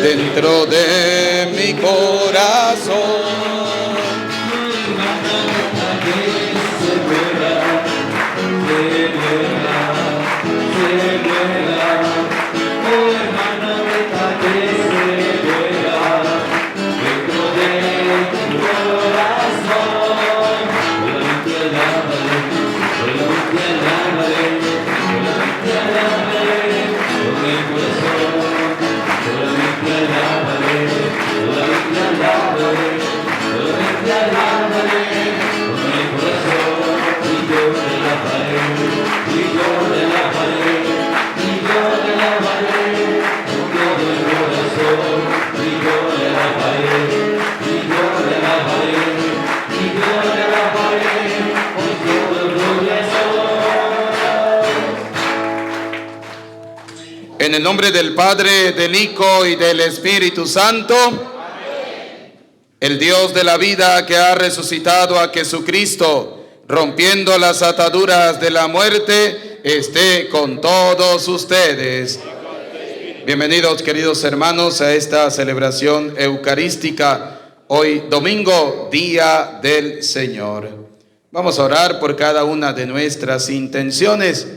Dentro de mi corazón en el nombre del Padre, del Hijo y del Espíritu Santo. Amén. El Dios de la vida que ha resucitado a Jesucristo, rompiendo las ataduras de la muerte, esté con todos ustedes. Bienvenidos, queridos hermanos, a esta celebración eucarística, hoy domingo, Día del Señor. Vamos a orar por cada una de nuestras intenciones.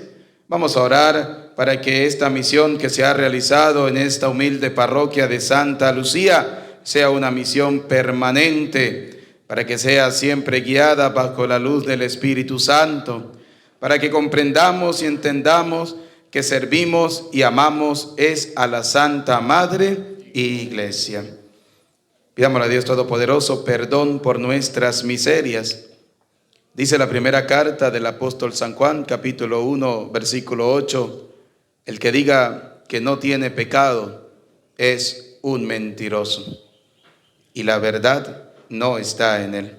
Vamos a orar para que esta misión que se ha realizado en esta humilde parroquia de Santa Lucía sea una misión permanente, para que sea siempre guiada bajo la luz del Espíritu Santo, para que comprendamos y entendamos que servimos y amamos es a la Santa Madre Iglesia. Pidámosle a Dios Todopoderoso perdón por nuestras miserias. Dice la primera carta del apóstol San Juan, capítulo 1, versículo 8, el que diga que no tiene pecado es un mentiroso, y la verdad no está en él.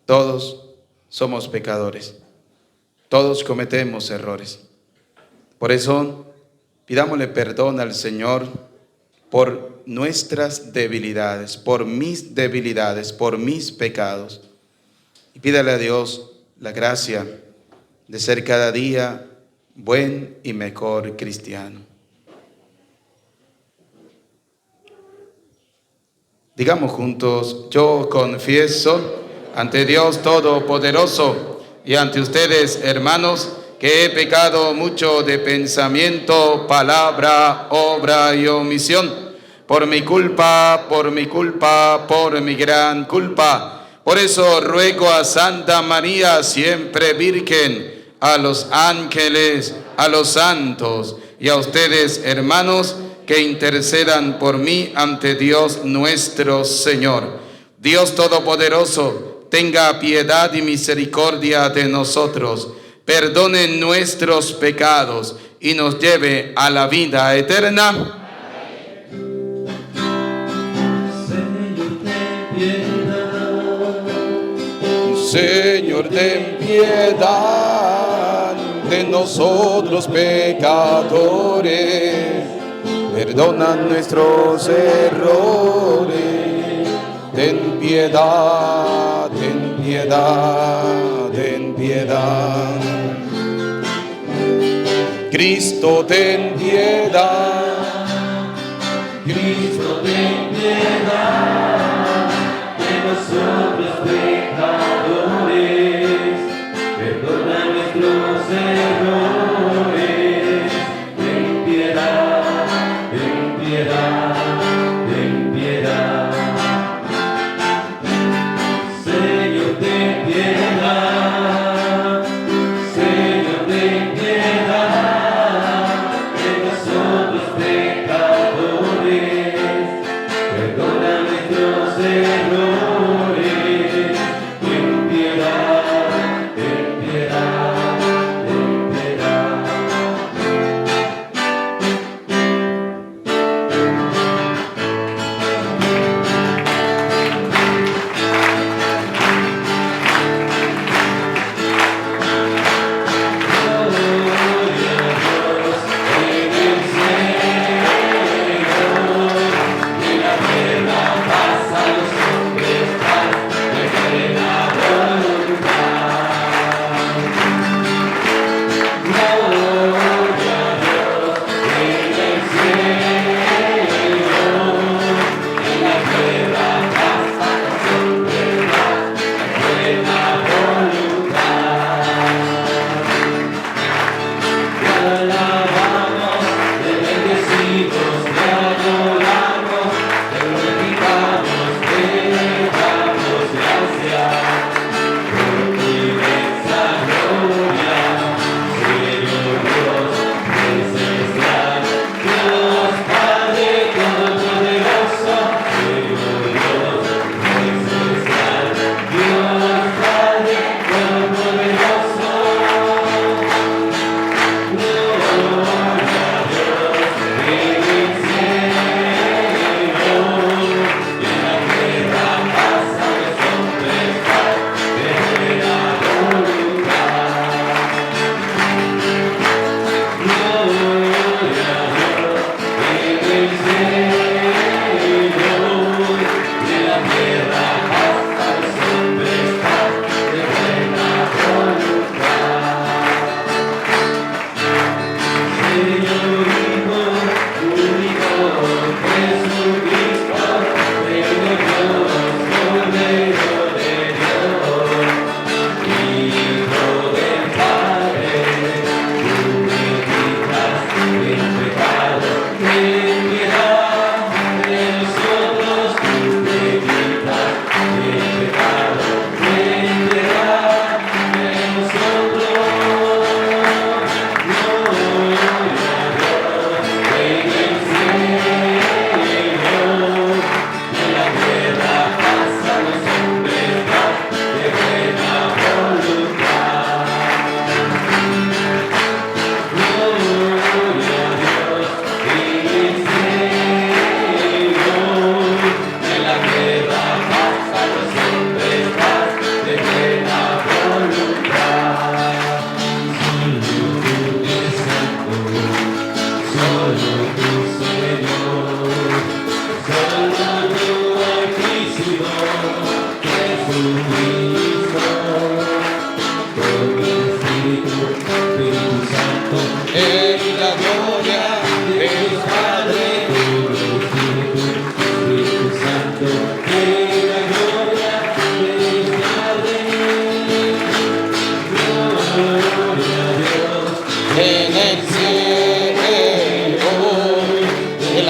Todos somos pecadores, todos cometemos errores. Por eso, pidámosle perdón al Señor por nuestras debilidades, por mis pecados. Y pídale a Dios la gracia de ser cada día buen y mejor cristiano. Digamos juntos: yo confieso ante Dios Todopoderoso y ante ustedes, hermanos, que he pecado mucho de pensamiento, palabra, obra y omisión, por mi culpa, por mi gran culpa. Por eso ruego a Santa María, siempre Virgen, a los ángeles, a los santos y a ustedes, hermanos, que intercedan por mí ante Dios nuestro Señor. Dios Todopoderoso, tenga piedad y misericordia de nosotros, perdone nuestros pecados y nos lleve a la vida eterna. Señor, ten piedad de nosotros pecadores, perdona nuestros errores, ten piedad, ten piedad, ten piedad. Cristo, ten piedad, Cristo, ten piedad de nosotros pecadores, perdona nuestros errores, ten piedad, ten piedad, ten piedad. Señor, ten piedad, Señor, ten piedad de nosotros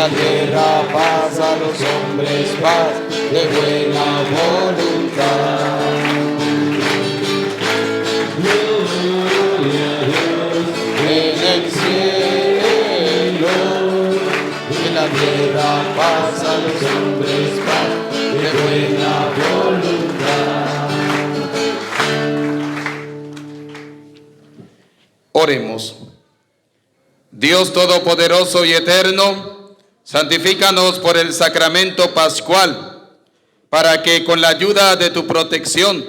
la tierra paz a los hombres, paz de buena voluntad. En el cielo, en la tierra paz a los hombres, paz de buena voluntad. Oremos. Dios Todopoderoso y Eterno, santifícanos por el sacramento pascual, para que con la ayuda de tu protección,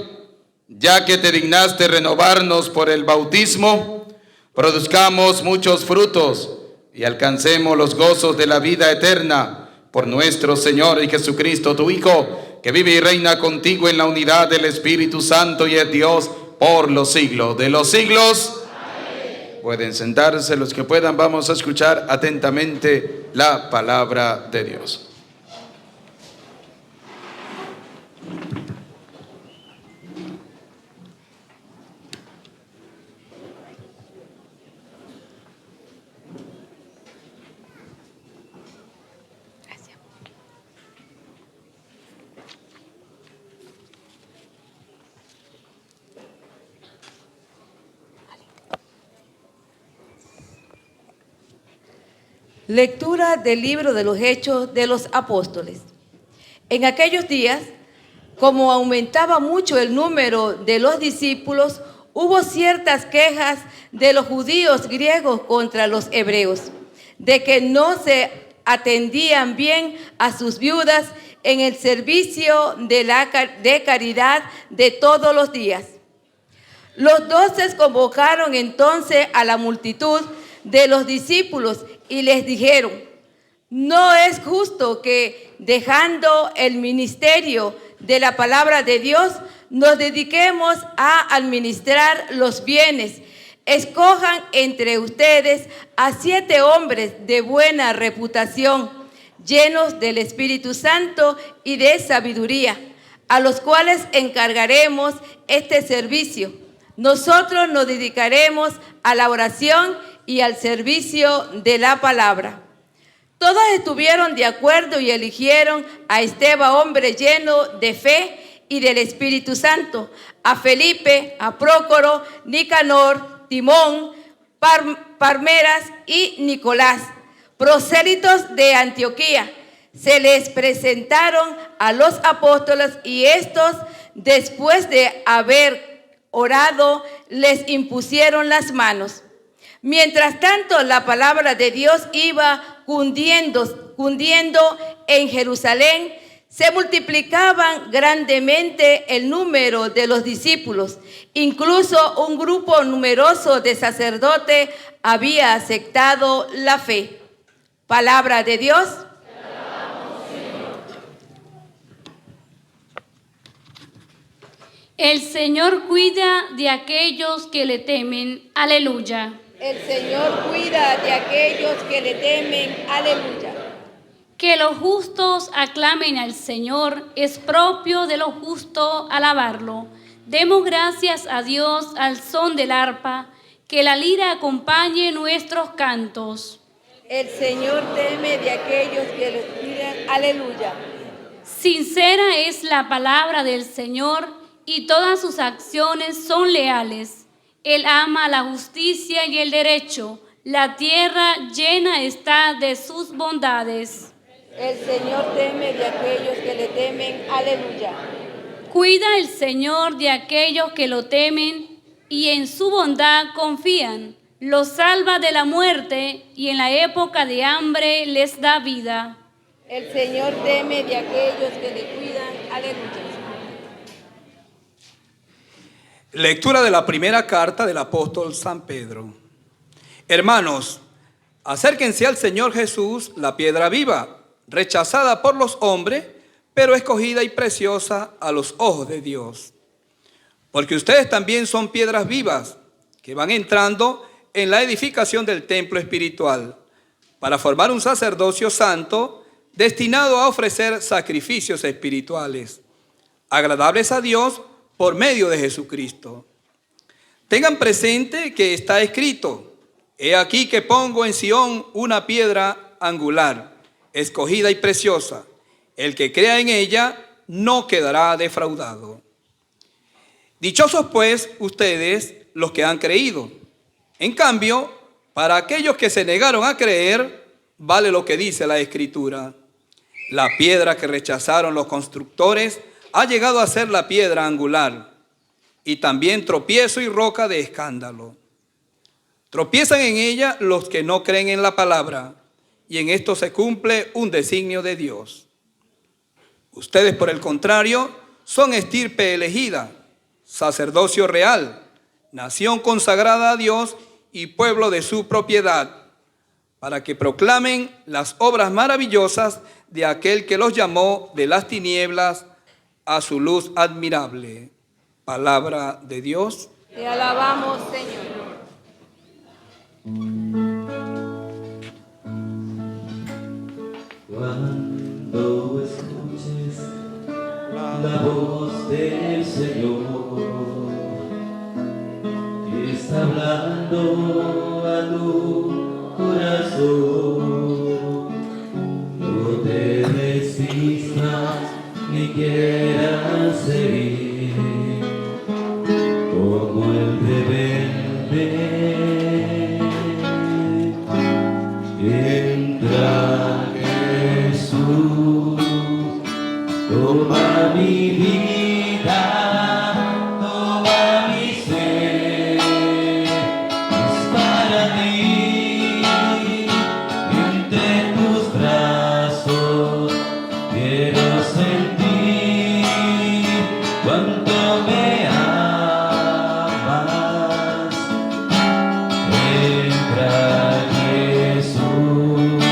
ya que te dignaste renovarnos por el bautismo, produzcamos muchos frutos y alcancemos los gozos de la vida eterna por nuestro Señor y Jesucristo, tu Hijo, que vive y reina contigo en la unidad del Espíritu Santo y es Dios por los siglos de los siglos. Pueden sentarse los que puedan, vamos a escuchar atentamente la palabra de Dios. Lectura del libro de los Hechos de los Apóstoles. En aquellos días, como aumentaba mucho el número de los discípulos, hubo ciertas quejas de los judíos griegos contra los hebreos, de que no se atendían bien a sus viudas en el servicio de caridad de todos los días. Los 12 convocaron entonces a la multitud de los discípulos y les dijeron: no es justo que, dejando el ministerio de la palabra de Dios, nos dediquemos a administrar los bienes. Escojan entre ustedes a 7 hombres de buena reputación, llenos del Espíritu Santo y de sabiduría, a los cuales encargaremos este servicio. Nosotros nos dedicaremos a la oración y al servicio de la palabra. Todos estuvieron de acuerdo y eligieron a Esteban, hombre lleno de fe y del Espíritu Santo, a Felipe, a Prócoro, Nicanor, Timón, Parmenas y Nicolás, prosélitos de Antioquía. Se les presentaron a los apóstoles y estos, después de haber orado, les impusieron las manos. Mientras tanto, la palabra de Dios iba cundiendo en Jerusalén. Se multiplicaban grandemente el número de los discípulos. Incluso un grupo numeroso de sacerdotes había aceptado la fe. Palabra de Dios. El Señor cuida de aquellos que le temen. Aleluya. El Señor cuida de aquellos que le temen. Aleluya. Que los justos aclamen al Señor, es propio de los justos alabarlo. Demos gracias a Dios al son del arpa, que la lira acompañe nuestros cantos. El Señor teme de aquellos que le cuidan. Aleluya. Sincera es la palabra del Señor y todas sus acciones son leales. Él ama la justicia y el derecho. La tierra llena está de sus bondades. El Señor teme de aquellos que le temen. Aleluya. Cuida el Señor de aquellos que lo temen y en su bondad confían. Los salva de la muerte y en la época de hambre les da vida. El Señor teme de aquellos que le cuidan. Aleluya. Lectura de la primera carta del apóstol San Pedro. Hermanos, acérquense al Señor Jesús, la piedra viva, rechazada por los hombres, pero escogida y preciosa a los ojos de Dios. Porque ustedes también son piedras vivas, que van entrando en la edificación del templo espiritual, para formar un sacerdocio santo, destinado a ofrecer sacrificios espirituales, agradables a Dios por medio de Jesucristo. Tengan presente que está escrito: he aquí que pongo en Sión una piedra angular, escogida y preciosa. El que crea en ella no quedará defraudado. Dichosos pues ustedes los que han creído. En cambio, para aquellos que se negaron a creer, vale lo que dice la Escritura: la piedra que rechazaron los constructores ha llegado a ser la piedra angular, y también tropiezo y roca de escándalo. Tropiezan en ella los que no creen en la palabra, y en esto se cumple un designio de Dios. Ustedes, por el contrario, son estirpe elegida, sacerdocio real, nación consagrada a Dios y pueblo de su propiedad, para que proclamen las obras maravillosas de aquel que los llamó de las tinieblas a su luz admirable. Palabra de Dios. Te alabamos, Señor. Cuando escuches la voz del Señor, que está hablando a tu corazón, no te resistas ni quieras seguir como el rebelde. Entra Jesús, toma mi vida, toma mi ser, es para ti, entre tus brazos quiero sentir cuánto me amas. Entra Jesús,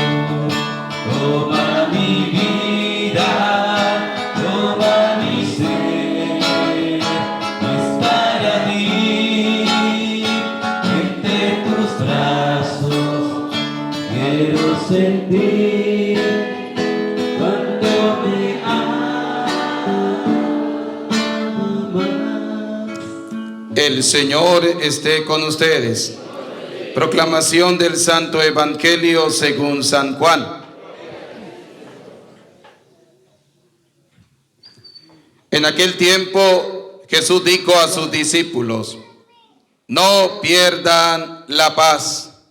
toma mi vida, toma mi ser, es para ti, entre tus brazos quiero sentir cuánto me amas. El Señor esté con ustedes. Proclamación del Santo Evangelio según San Juan. En aquel tiempo Jesús dijo a sus discípulos: no pierdan la paz.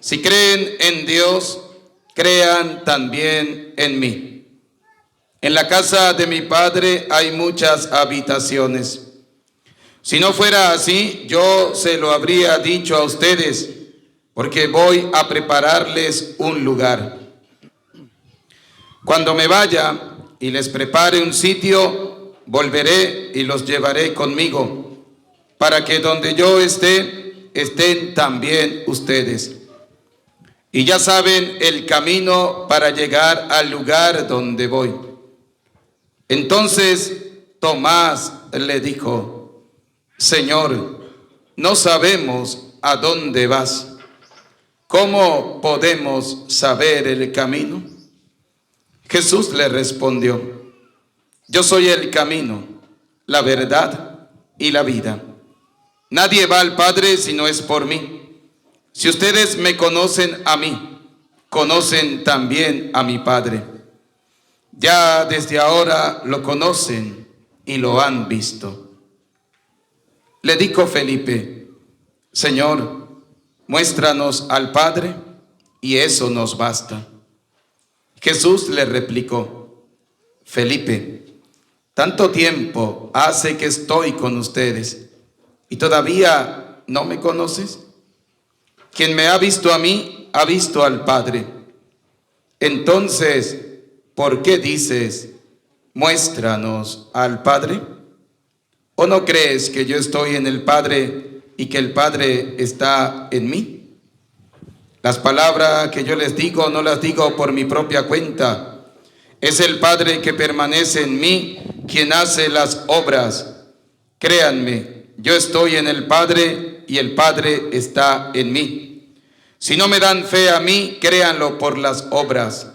Si creen en Dios, crean también en mí. En la casa de mi Padre hay muchas habitaciones. Si no fuera así, yo se lo habría dicho a ustedes, porque voy a prepararles un lugar. Cuando me vaya y les prepare un sitio, volveré y los llevaré conmigo, para que donde yo esté, estén también ustedes. Y ya saben el camino para llegar al lugar donde voy. Entonces Tomás le dijo: Señor, no sabemos a dónde vas. ¿Cómo podemos saber el camino? Jesús le respondió: yo soy el camino, la verdad y la vida. Nadie va al Padre si no es por mí. Si ustedes me conocen a mí, conocen también a mi Padre. Ya desde ahora lo conocen y lo han visto. Le dijo Felipe: Señor, muéstranos al Padre y eso nos basta. Jesús le replicó: Felipe, tanto tiempo hace que estoy con ustedes y todavía no me conoces. Quien me ha visto a mí, ha visto al Padre. Entonces, ¿por qué dices, muéstranos al Padre? ¿O no crees que yo estoy en el Padre y que el Padre está en mí? Las palabras que yo les digo no las digo por mi propia cuenta. Es el Padre que permanece en mí quien hace las obras. Créanme, yo estoy en el Padre y el Padre está en mí. Si no me dan fe a mí, créanlo por las obras.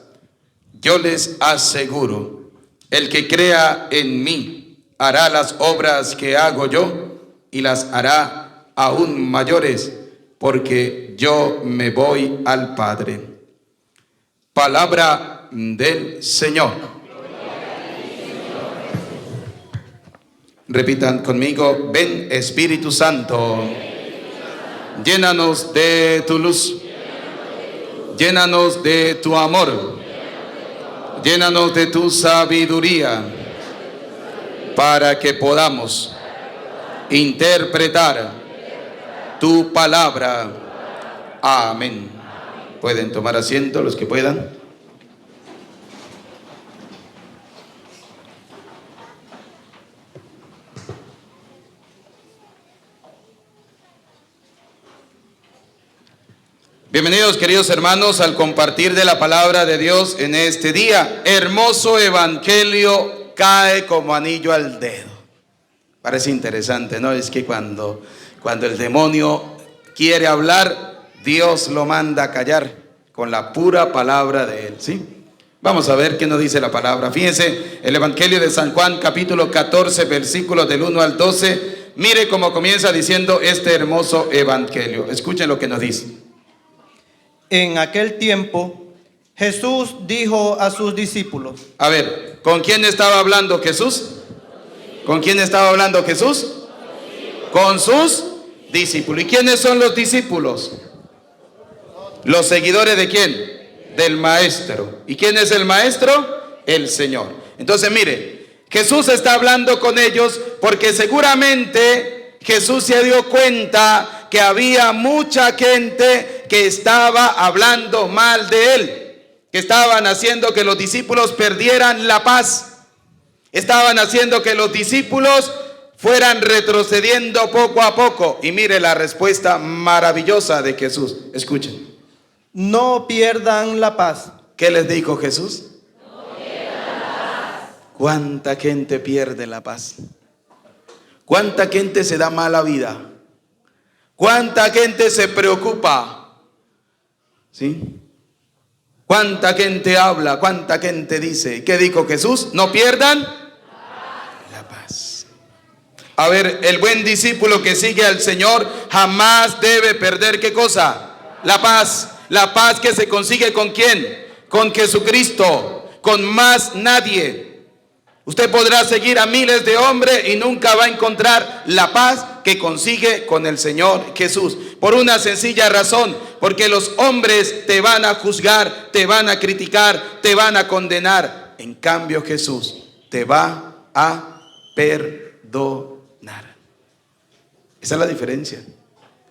Yo les aseguro, el que crea en mí hará las obras que hago yo y las hará aún mayores, porque yo me voy al Padre. Palabra del Señor. Repitan conmigo: ven Espíritu Santo, llénanos de tu luz, llénanos de tu amor, llénanos de tu sabiduría, para que podamos interpretar tu palabra. Amén. Pueden tomar asiento los que puedan. Bienvenidos, queridos hermanos, al compartir de la palabra de Dios en este día. Hermoso evangelio cae como anillo al dedo. Parece interesante, ¿no? Es que cuando el demonio quiere hablar, Dios lo manda a callar con la pura palabra de él, ¿sí? Vamos a ver qué nos dice la palabra. Fíjense, el evangelio de San Juan, capítulo 14, versículos del 1 al 12. Mire cómo comienza diciendo este hermoso evangelio. Escuchen lo que nos dice. En aquel tiempo, Jesús dijo a sus discípulos. A ver, ¿con quién estaba hablando Jesús? ¿Con quién estaba hablando Jesús? Con sus discípulos. ¿Y quiénes son los discípulos? ¿Los seguidores de quién? Del Maestro. ¿Y quién es el Maestro? El Señor. Entonces, mire, Jesús está hablando con ellos porque seguramente Jesús se dio cuenta que había mucha gente que estaba hablando mal de él, que estaban haciendo que los discípulos perdieran la paz, estaban haciendo que los discípulos fueran retrocediendo poco a poco. Y mire la respuesta maravillosa de Jesús. Escuchen. No pierdan la paz. ¿Qué les dijo Jesús? No pierdan la paz. ¿Cuánta gente pierde la paz? ¿Cuánta gente se da mala vida? ¿Cuánta gente se preocupa? ¿Sí? ¿Cuánta gente habla? ¿Cuánta gente dice? ¿Qué dijo Jesús? No pierdan la paz. A ver, el buen discípulo que sigue al Señor jamás debe perder, ¿qué cosa? La paz. La paz que se consigue ¿con quién? Con Jesucristo, con más nadie. Usted podrá seguir a miles de hombres y nunca va a encontrar la paz que consigue con el Señor Jesús. Por una sencilla razón, porque los hombres te van a juzgar, te van a criticar, te van a condenar. En cambio Jesús te va a perdonar. Esa es la diferencia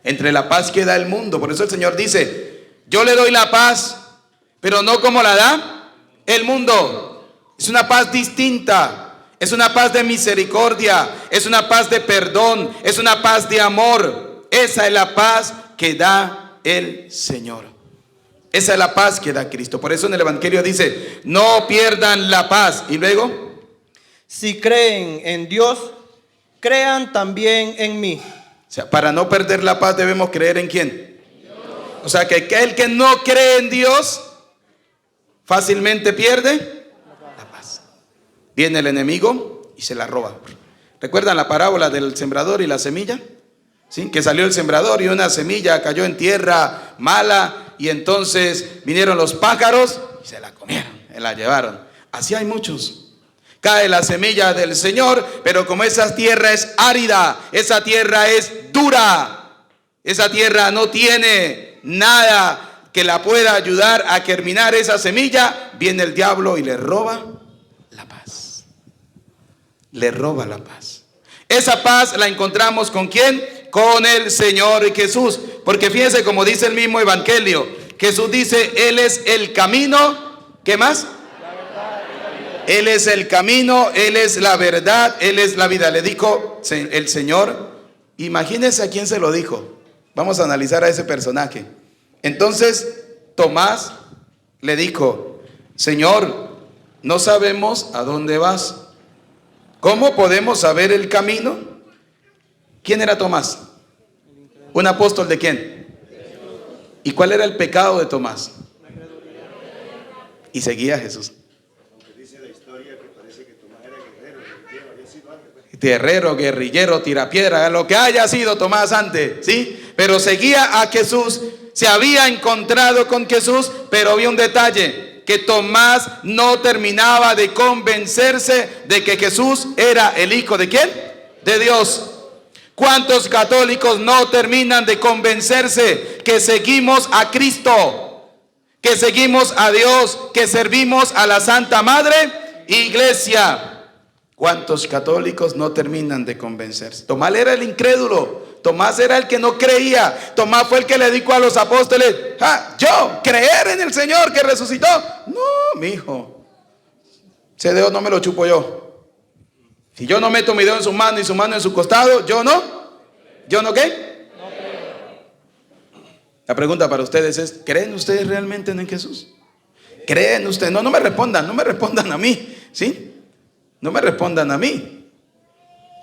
entre la paz que da el mundo. Por eso el Señor dice: yo le doy la paz, pero no como la da el mundo. Es una paz distinta, es una paz de misericordia, es una paz de perdón, es una paz de amor. Esa es la paz que da el Señor. Esa es la paz que da Cristo. Por eso en el evangelio dice: no pierdan la paz. Y luego, si creen en Dios, crean también en mí. O sea, para no perder la paz debemos creer en ¿quién? O sea, que el que no cree en Dios fácilmente pierde la paz. Viene el enemigo y se la roba. ¿Recuerdan la parábola del sembrador y la semilla? ¿Sí? Que salió el sembrador y una semilla cayó en tierra mala y entonces vinieron los pájaros y se la comieron, se la llevaron. Así hay muchos. Cae la semilla del Señor, pero como esa tierra es árida, esa tierra es dura, esa tierra no tiene nada que la pueda ayudar a germinar esa semilla, viene el diablo y le roba la paz. Le roba la paz. Esa paz la encontramos ¿con quién? Con el Señor Jesús. Porque fíjense como dice el mismo evangelio. Jesús dice: Él es el camino. ¿Qué más? Él es el camino, Él es la verdad, Él es la vida. Le dijo el Señor. Imagínense a quién se lo dijo. Vamos a analizar a ese personaje. Entonces Tomás le dijo: Señor, no sabemos a dónde vas. ¿Cómo podemos saber el camino? ¿Quién era Tomás? ¿Un apóstol de quién? ¿Y cuál era el pecado de Tomás? Y seguía a Jesús. Guerrero, guerrillero, tirapiedra, lo que haya sido Tomás antes, ¿sí? Pero seguía a Jesús, se había encontrado con Jesús, pero había un detalle: que Tomás no terminaba de convencerse de que Jesús era el Hijo ¿de quién? De Dios. ¿Cuántos católicos no terminan de convencerse que seguimos a Cristo, que seguimos a Dios, que servimos a la Santa Madre Iglesia? ¿Cuántos católicos no terminan de convencerse? Tomás era el incrédulo. Tomás era el que no creía. Tomás fue el que le dijo a los apóstoles: yo creer en el Señor que resucitó. No, mi hijo, ese dedo no me lo chupo yo. Si yo no meto mi dedo en su mano y su mano en su costado, yo no. ¿Yo no qué? No creo. La pregunta para ustedes es: ¿creen ustedes realmente en Jesús? ¿Creen ustedes? No me respondan a mí, ¿sí? No me respondan a mí.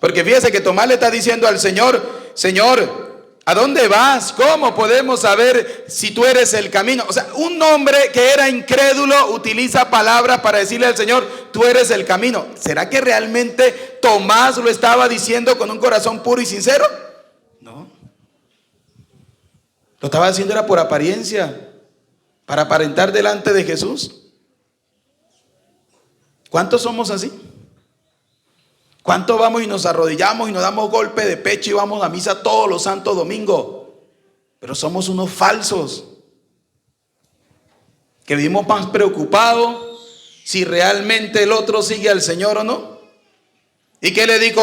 Porque fíjese que Tomás le está diciendo al Señor: Señor, ¿a dónde vas? ¿Cómo podemos saber si tú eres el camino? O sea, un hombre que era incrédulo utiliza palabras para decirle al Señor: tú eres el camino. ¿Será que realmente Tomás lo estaba diciendo con un corazón puro y sincero? No. Lo estaba haciendo era por apariencia, para aparentar delante de Jesús. ¿Cuántos somos así? ¿Cuánto vamos y nos arrodillamos y nos damos golpe de pecho y vamos a misa todos los santos domingos? Pero somos unos falsos, que vivimos más preocupados si realmente el otro sigue al Señor o no. ¿Y qué le dijo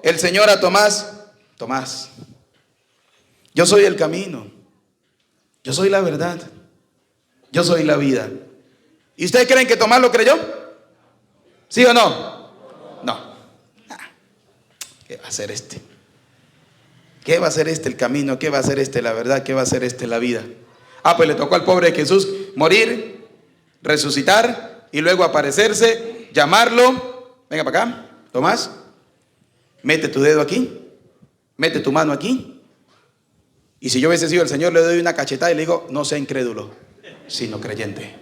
el Señor a Tomás? Tomás, yo soy el camino, yo soy la verdad, yo soy la vida. ¿Y ustedes creen que Tomás lo creyó? ¿Sí o no? No. ¿Qué va a ser este? ¿Qué va a ser este el camino? ¿Qué va a ser este la verdad? ¿Qué va a ser este la vida? Pues le tocó al pobre Jesús morir, resucitar y luego aparecerse, llamarlo. Venga para acá, Tomás, mete tu dedo aquí, mete tu mano aquí. Y si yo hubiese sido el Señor, le doy una cachetada y le digo: no sea incrédulo, sino creyente.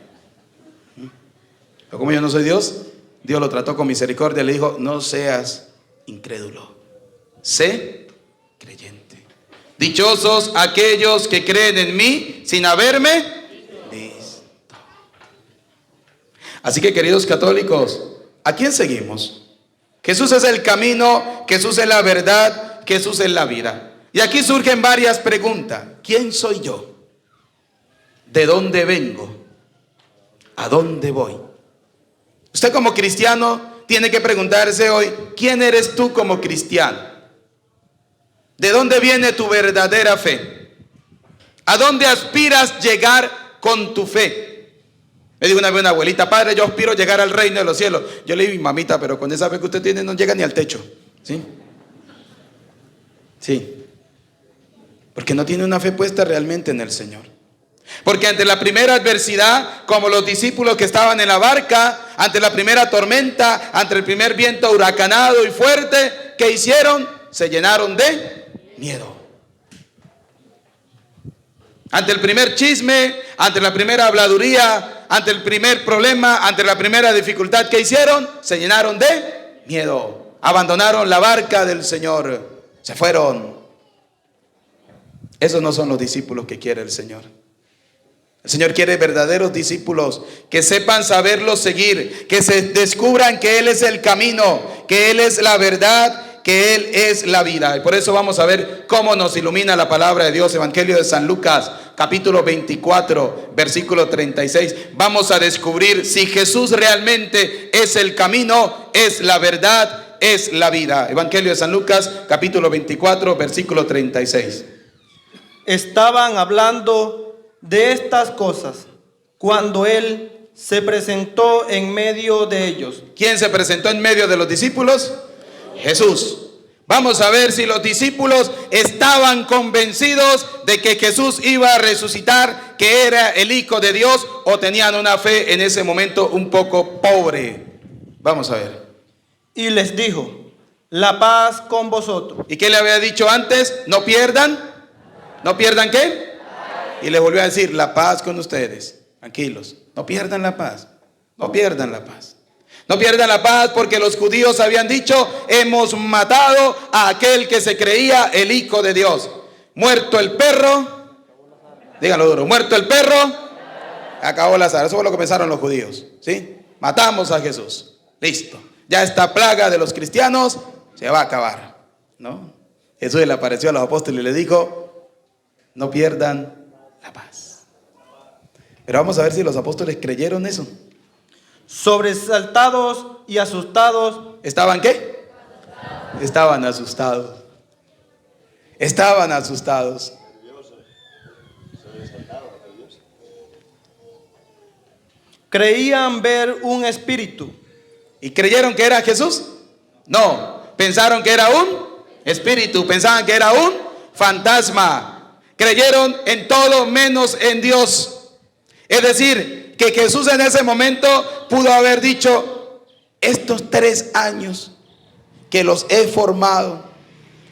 Pero como yo no soy Dios, Dios lo trató con misericordia, le dijo: no seas incrédulo, sé creyente. Dichosos aquellos que creen en mí sin haberme visto. Así que, queridos católicos, ¿a quién seguimos? Jesús es el camino, Jesús es la verdad, Jesús es la vida. Y aquí surgen varias preguntas. ¿Quién soy yo? ¿De dónde vengo? ¿A dónde voy? Usted como cristiano tiene que preguntarse hoy: ¿quién eres tú como cristiano? ¿De dónde viene tu verdadera fe? ¿A dónde aspiras llegar con tu fe? Me dijo una vez una abuelita: padre, yo aspiro llegar al reino de los cielos. Yo le digo: mamita, pero con esa fe que usted tiene no llega ni al techo. ¿Sí? Sí. Porque no tiene una fe puesta realmente en el Señor. Porque ante la primera adversidad, como los discípulos que estaban en la barca, ante la primera tormenta, ante el primer viento huracanado y fuerte, ¿qué hicieron? Se llenaron de miedo. Ante el primer chisme, ante la primera habladuría, ante el primer problema, ante la primera dificultad, ¿qué hicieron? Se llenaron de miedo. Abandonaron la barca del Señor. Se fueron. Esos no son los discípulos que quiere el Señor. El Señor quiere verdaderos discípulos que sepan saberlo seguir, que se descubran que Él es el camino, que Él es la verdad, que Él es la vida. Y por eso vamos a ver cómo nos ilumina la palabra de Dios. Evangelio de San Lucas, capítulo 24, versículo 36. Vamos a descubrir si Jesús realmente es el camino, es la verdad, es la vida. Evangelio de San Lucas, capítulo 24, versículo 36. Estaban hablando de estas cosas cuando Él se presentó en medio de ellos. ¿Quién se presentó en medio de los discípulos? Jesús. Vamos a ver si los discípulos estaban convencidos de que Jesús iba a resucitar, que era el Hijo de Dios, o tenían una fe en ese momento un poco pobre. Vamos a ver. Y les dijo: la paz con vosotros. ¿Y qué le había dicho antes? No pierdan. ¿No pierdan qué? Y les volvió a decir: la paz con ustedes. Tranquilos, no pierdan la paz. No pierdan la paz. No pierdan la paz, porque los judíos habían dicho: hemos matado a aquel que se creía el Hijo de Dios. Muerto el perro. Díganlo duro. Muerto el perro, Acabó Lázaro. Eso fue lo que pensaron los judíos, ¿sí? Matamos a Jesús. Listo. Ya esta plaga de los cristianos se va a acabar, ¿no? Jesús le apareció a los apóstoles y le dijo: no pierdan la paz. Pero vamos a ver si los apóstoles creyeron eso. Sobresaltados y asustados. ¿Estaban qué? Estaban asustados. Estaban asustados. Creían ver un espíritu. ¿Y creyeron que era Jesús? No, pensaron que era un espíritu, pensaban que era un fantasma. Creyeron en todo menos en Dios. Es decir, que Jesús en ese momento pudo haber dicho: estos 3 años que los he formado,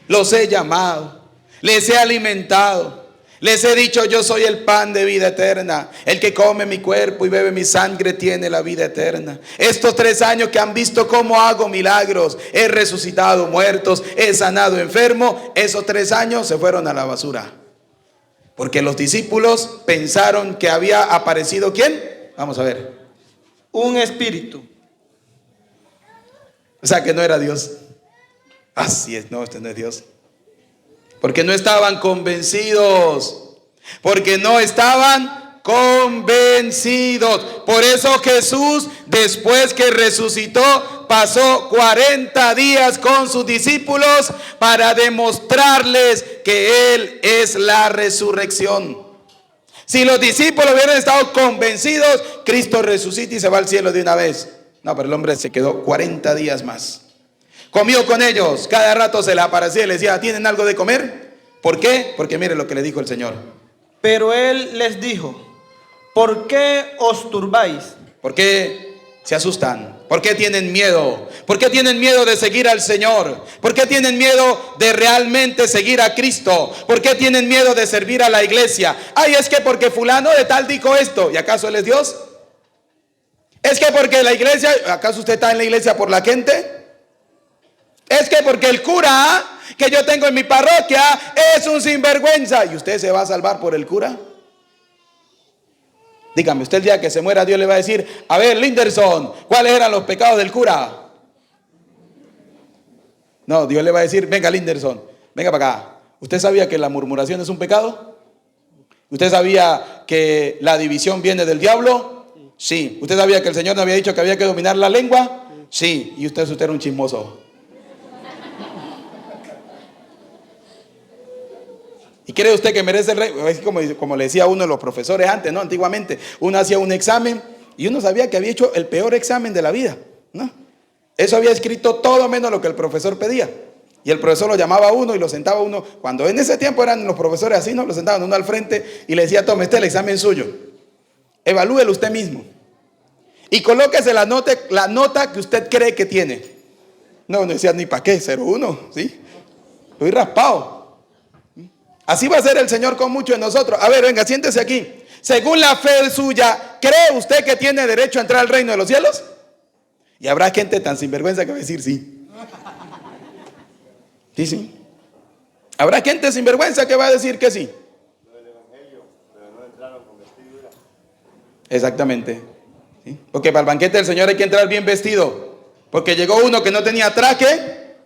los he llamado, les he alimentado, les he dicho: yo soy el pan de vida eterna. El que come mi cuerpo y bebe mi sangre tiene la vida eterna. Estos 3 años que han visto cómo hago milagros, he resucitado muertos, he sanado enfermos, esos 3 años se fueron a la basura. Porque los discípulos pensaron que había aparecido ¿quién? Vamos a ver. Un espíritu. O sea que no era Dios. Así es, no, este no es Dios. Porque no estaban convencidos. Porque no estaban convencidos. Por eso Jesús, después que resucitó, pasó 40 días con sus discípulos para demostrarles que Él es la resurrección. Si los discípulos hubieran estado convencidos, Cristo resucita y se va al cielo de una vez. No, pero el hombre se quedó 40 días más. Comió con ellos, cada rato se les aparecía y les decía: ¿tienen algo de comer? ¿Por qué? Porque mire lo que le dijo el Señor. Pero Él les dijo: ¿por qué os turbáis? ¿Por qué se asustan? ¿Por qué tienen miedo? ¿Por qué tienen miedo de seguir al Señor? ¿Por qué tienen miedo de realmente seguir a Cristo? ¿Por qué tienen miedo de servir a la iglesia? Ay, es que porque fulano de tal dijo esto. ¿Y acaso Él es Dios? Es que porque la iglesia, ¿acaso usted está en la iglesia por la gente? Es que porque el cura que yo tengo en mi parroquia es un sinvergüenza. ¿Y usted se va a salvar por el cura? Dígame, usted el día que se muera Dios le va a decir: a ver, Linderson, ¿cuáles eran los pecados del cura? No, Dios le va a decir: venga, Linderson, venga para acá. ¿Usted sabía que la murmuración es un pecado? ¿Usted sabía que la división viene del diablo? Sí. ¿Usted sabía que el Señor nos había dicho que había que dominar la lengua? Sí. Y usted era un chismoso. ¿Y cree usted que merece el rey? Es como le decía uno de los profesores antes, ¿no? Antiguamente, uno hacía un examen y uno sabía que había hecho el peor examen de la vida, ¿no? Eso había escrito todo menos lo que el profesor pedía. Y el profesor lo llamaba a uno y lo sentaba a uno. Cuando en ese tiempo eran los profesores así, ¿no? Lo sentaban uno al frente y le decía: tome, este es el examen suyo. Evalúelo usted mismo. Y colóquese la nota que usted cree que tiene. No decía ni para qué, 0-1, ¿sí? Estoy raspado. Así va a ser el Señor con muchos de nosotros. A ver, venga, siéntese aquí. Según la fe suya, ¿cree usted que tiene derecho a entrar al reino de los cielos? Y habrá gente tan sinvergüenza que va a decir sí. Sí, sí. Habrá gente sinvergüenza que va a decir que sí. Exactamente. ¿Sí? Porque para el banquete del Señor hay que entrar bien vestido. Porque llegó uno que no tenía traje.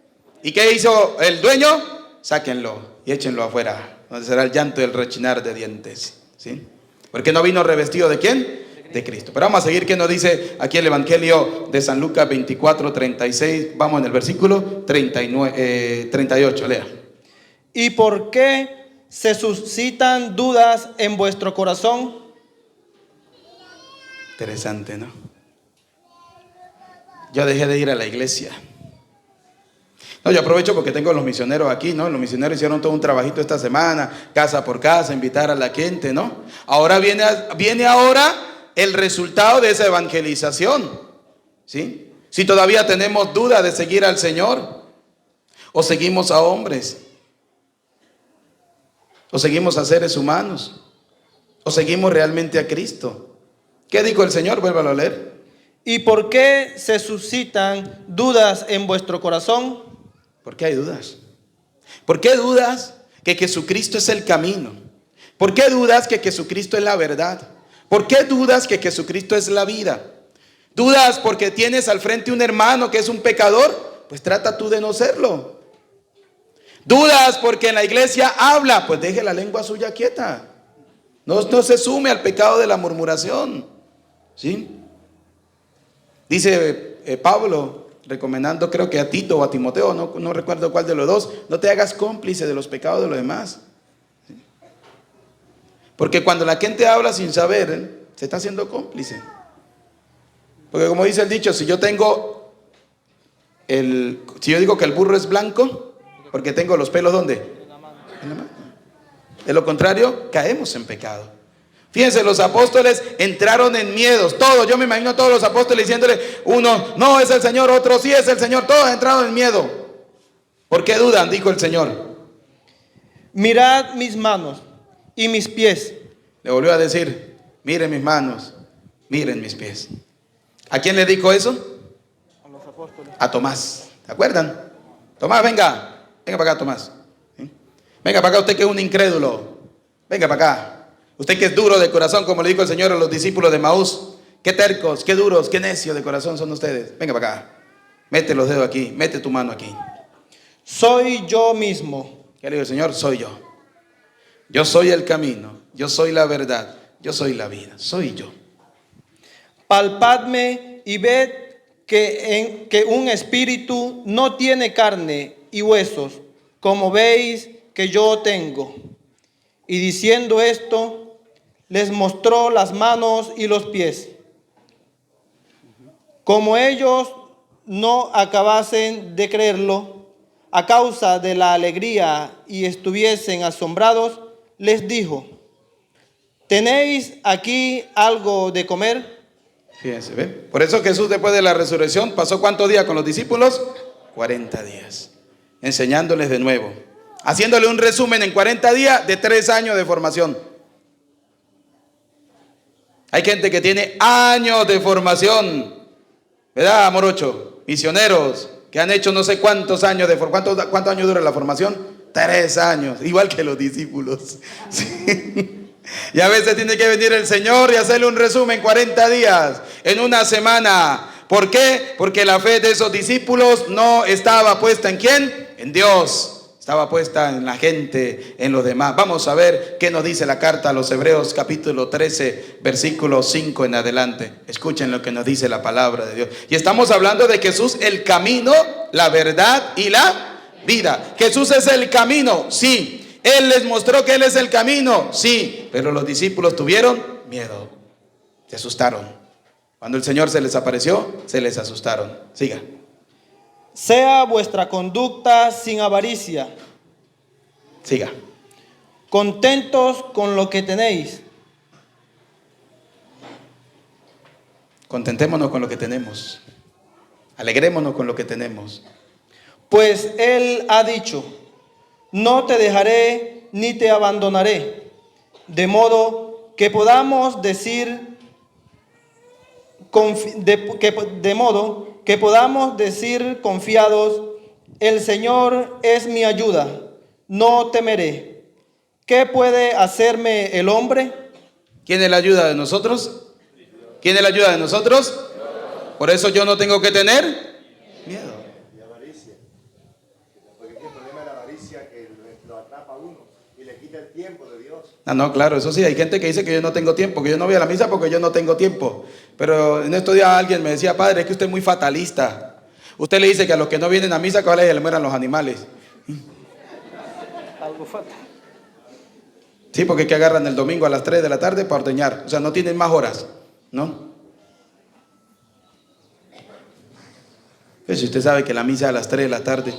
¿Y qué hizo el dueño? Sáquenlo y échenlo afuera, donde será el llanto y el rechinar de dientes. ¿Sí? Porque no vino revestido ¿de quién? De Cristo. Pero vamos a seguir qué nos dice aquí el Evangelio de San Lucas 24:36. Vamos en el versículo 38, lea. ¿Y por qué se suscitan dudas en vuestro corazón? Interesante, ¿no? Yo dejé de ir a la iglesia. No, yo aprovecho porque tengo los misioneros aquí, ¿no? Los misioneros hicieron todo un trabajito esta semana, casa por casa, invitar a la gente, ¿no? Ahora viene ahora el resultado de esa evangelización, ¿sí? Si todavía tenemos duda de seguir al Señor, o seguimos a hombres, o seguimos a seres humanos, o seguimos realmente a Cristo. ¿Qué dijo el Señor? Vuélvalo a leer. ¿Y por qué se suscitan dudas en vuestro corazón? ¿Por qué hay dudas? ¿Por qué dudas que Jesucristo es el camino? ¿Por qué dudas que Jesucristo es la verdad? ¿Por qué dudas que Jesucristo es la vida? ¿Dudas porque tienes al frente un hermano que es un pecador? Pues trata tú de no serlo. ¿Dudas porque en la iglesia habla? Pues deje la lengua suya quieta. No se sume al pecado de la murmuración. ¿Sí? Dice Pablo, recomendando creo que a Tito o a Timoteo, no recuerdo cuál de los dos, no te hagas cómplice de los pecados de los demás. ¿Sí? Porque cuando la gente habla sin saber, se está haciendo cómplice. Porque como dice el dicho, si yo digo que el burro es blanco, porque tengo los pelos ¿dónde? En la mano. De lo contrario, caemos en pecado. Fíjense, los apóstoles entraron en miedos, todos, yo me imagino a todos los apóstoles diciéndole, uno, no es el Señor, otro, sí es el Señor, todos entraron en miedo. ¿Por qué dudan? Dijo el Señor. Mirad mis manos y mis pies. Le volvió a decir, miren mis manos, miren mis pies. ¿A quién le dijo eso? A los apóstoles. A Tomás, ¿se acuerdan? Tomás, venga para acá, Tomás. ¿Sí? Venga para acá usted que es un incrédulo, venga para acá. Usted que es duro de corazón, como le dijo el Señor a los discípulos de Maús. Qué tercos, qué duros, qué necios de corazón son ustedes. Venga para acá, mete los dedos aquí, mete tu mano aquí. Soy yo mismo. ¿Qué le dijo el Señor? Soy yo. Yo soy el camino, yo soy la verdad, yo soy la vida, soy yo. Palpadme y ved que un espíritu no tiene carne y huesos, como veis que yo tengo. Y diciendo esto, les mostró las manos y los pies. Como ellos no acabasen de creerlo, a causa de la alegría y estuviesen asombrados, les dijo, ¿tenéis aquí algo de comer? Fíjense, ¿ve? Por eso Jesús después de la resurrección pasó ¿cuántos días con los discípulos? 40 días, enseñándoles de nuevo, haciéndole un resumen en 40 días de 3 años de formación. Hay gente que tiene años de formación, ¿verdad, Morocho? Misioneros que han hecho no sé cuántos años de formación. ¿Cuántos años dura la formación? 3 años, igual que los discípulos. Sí. Y a veces tiene que venir el Señor y hacerle un resumen 40 días, en una semana. ¿Por qué? Porque la fe de esos discípulos no estaba puesta ¿en quién? En Dios. Estaba puesta en la gente, en los demás. Vamos a ver qué nos dice la carta a los Hebreos, capítulo 13, versículo 5 en adelante. Escuchen lo que nos dice la palabra de Dios. Y estamos hablando de Jesús, el camino, la verdad y la vida. Jesús es el camino, sí. Él les mostró que Él es el camino, sí. Pero los discípulos tuvieron miedo. Se asustaron. Cuando el Señor se les apareció, se les asustaron. Siga. Sea vuestra conducta sin avaricia. Siga. Contentos con lo que tenéis. Contentémonos con lo que tenemos. Alegrémonos con lo que tenemos. Pues Él ha dicho, no te dejaré ni te abandonaré. De modo que podamos decir, confiados, el Señor es mi ayuda, no temeré. ¿Qué puede hacerme el hombre? ¿Quién es la ayuda de nosotros? ¿Quién es la ayuda de nosotros? Por eso yo no tengo que tener miedo. Y avaricia. Porque el problema de la avaricia que lo atrapa a uno y le quita el tiempo de Dios. No, claro, eso sí, hay gente que dice que yo no tengo tiempo, que yo no voy a la misa porque yo no tengo tiempo. Pero en estos días alguien me decía, padre, es que usted es muy fatalista. Usted le dice que a los que no vienen a misa, que ahora le mueran los animales. Algo fatal. Sí, porque es que agarran el domingo a las 3 de la tarde para ordeñar. O sea, no tienen más horas, ¿no? Pues si usted sabe que la misa es a las 3 de la tarde.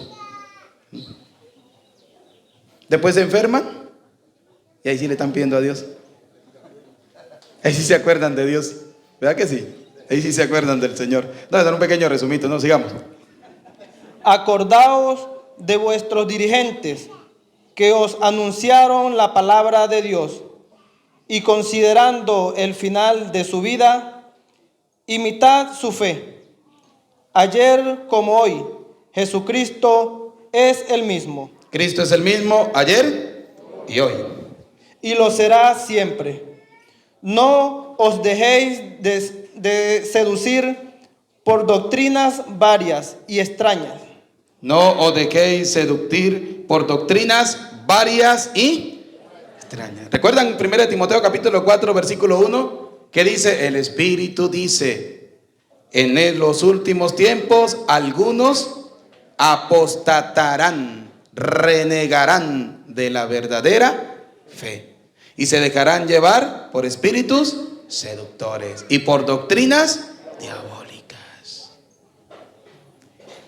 Después se enferman y ahí sí le están pidiendo a Dios. Ahí sí se acuerdan de Dios. ¿Verdad que sí? Ahí sí se acuerdan del Señor. No, dar un pequeño resumito, no, sigamos. Acordaos de vuestros dirigentes que os anunciaron la palabra de Dios y considerando el final de su vida, imitad su fe. Ayer como hoy, Jesucristo es el mismo. Cristo es el mismo ayer y hoy. Y lo será siempre. No No os dejéis de seducir por doctrinas varias y extrañas. No os dejéis seducir por doctrinas varias y extrañas. ¿Recuerdan 1 Timoteo capítulo 4 versículo 1? ¿Qué dice? El Espíritu dice, en los últimos tiempos algunos apostatarán, renegarán de la verdadera fe y se dejarán llevar por espíritus seductores y por doctrinas diabólicas.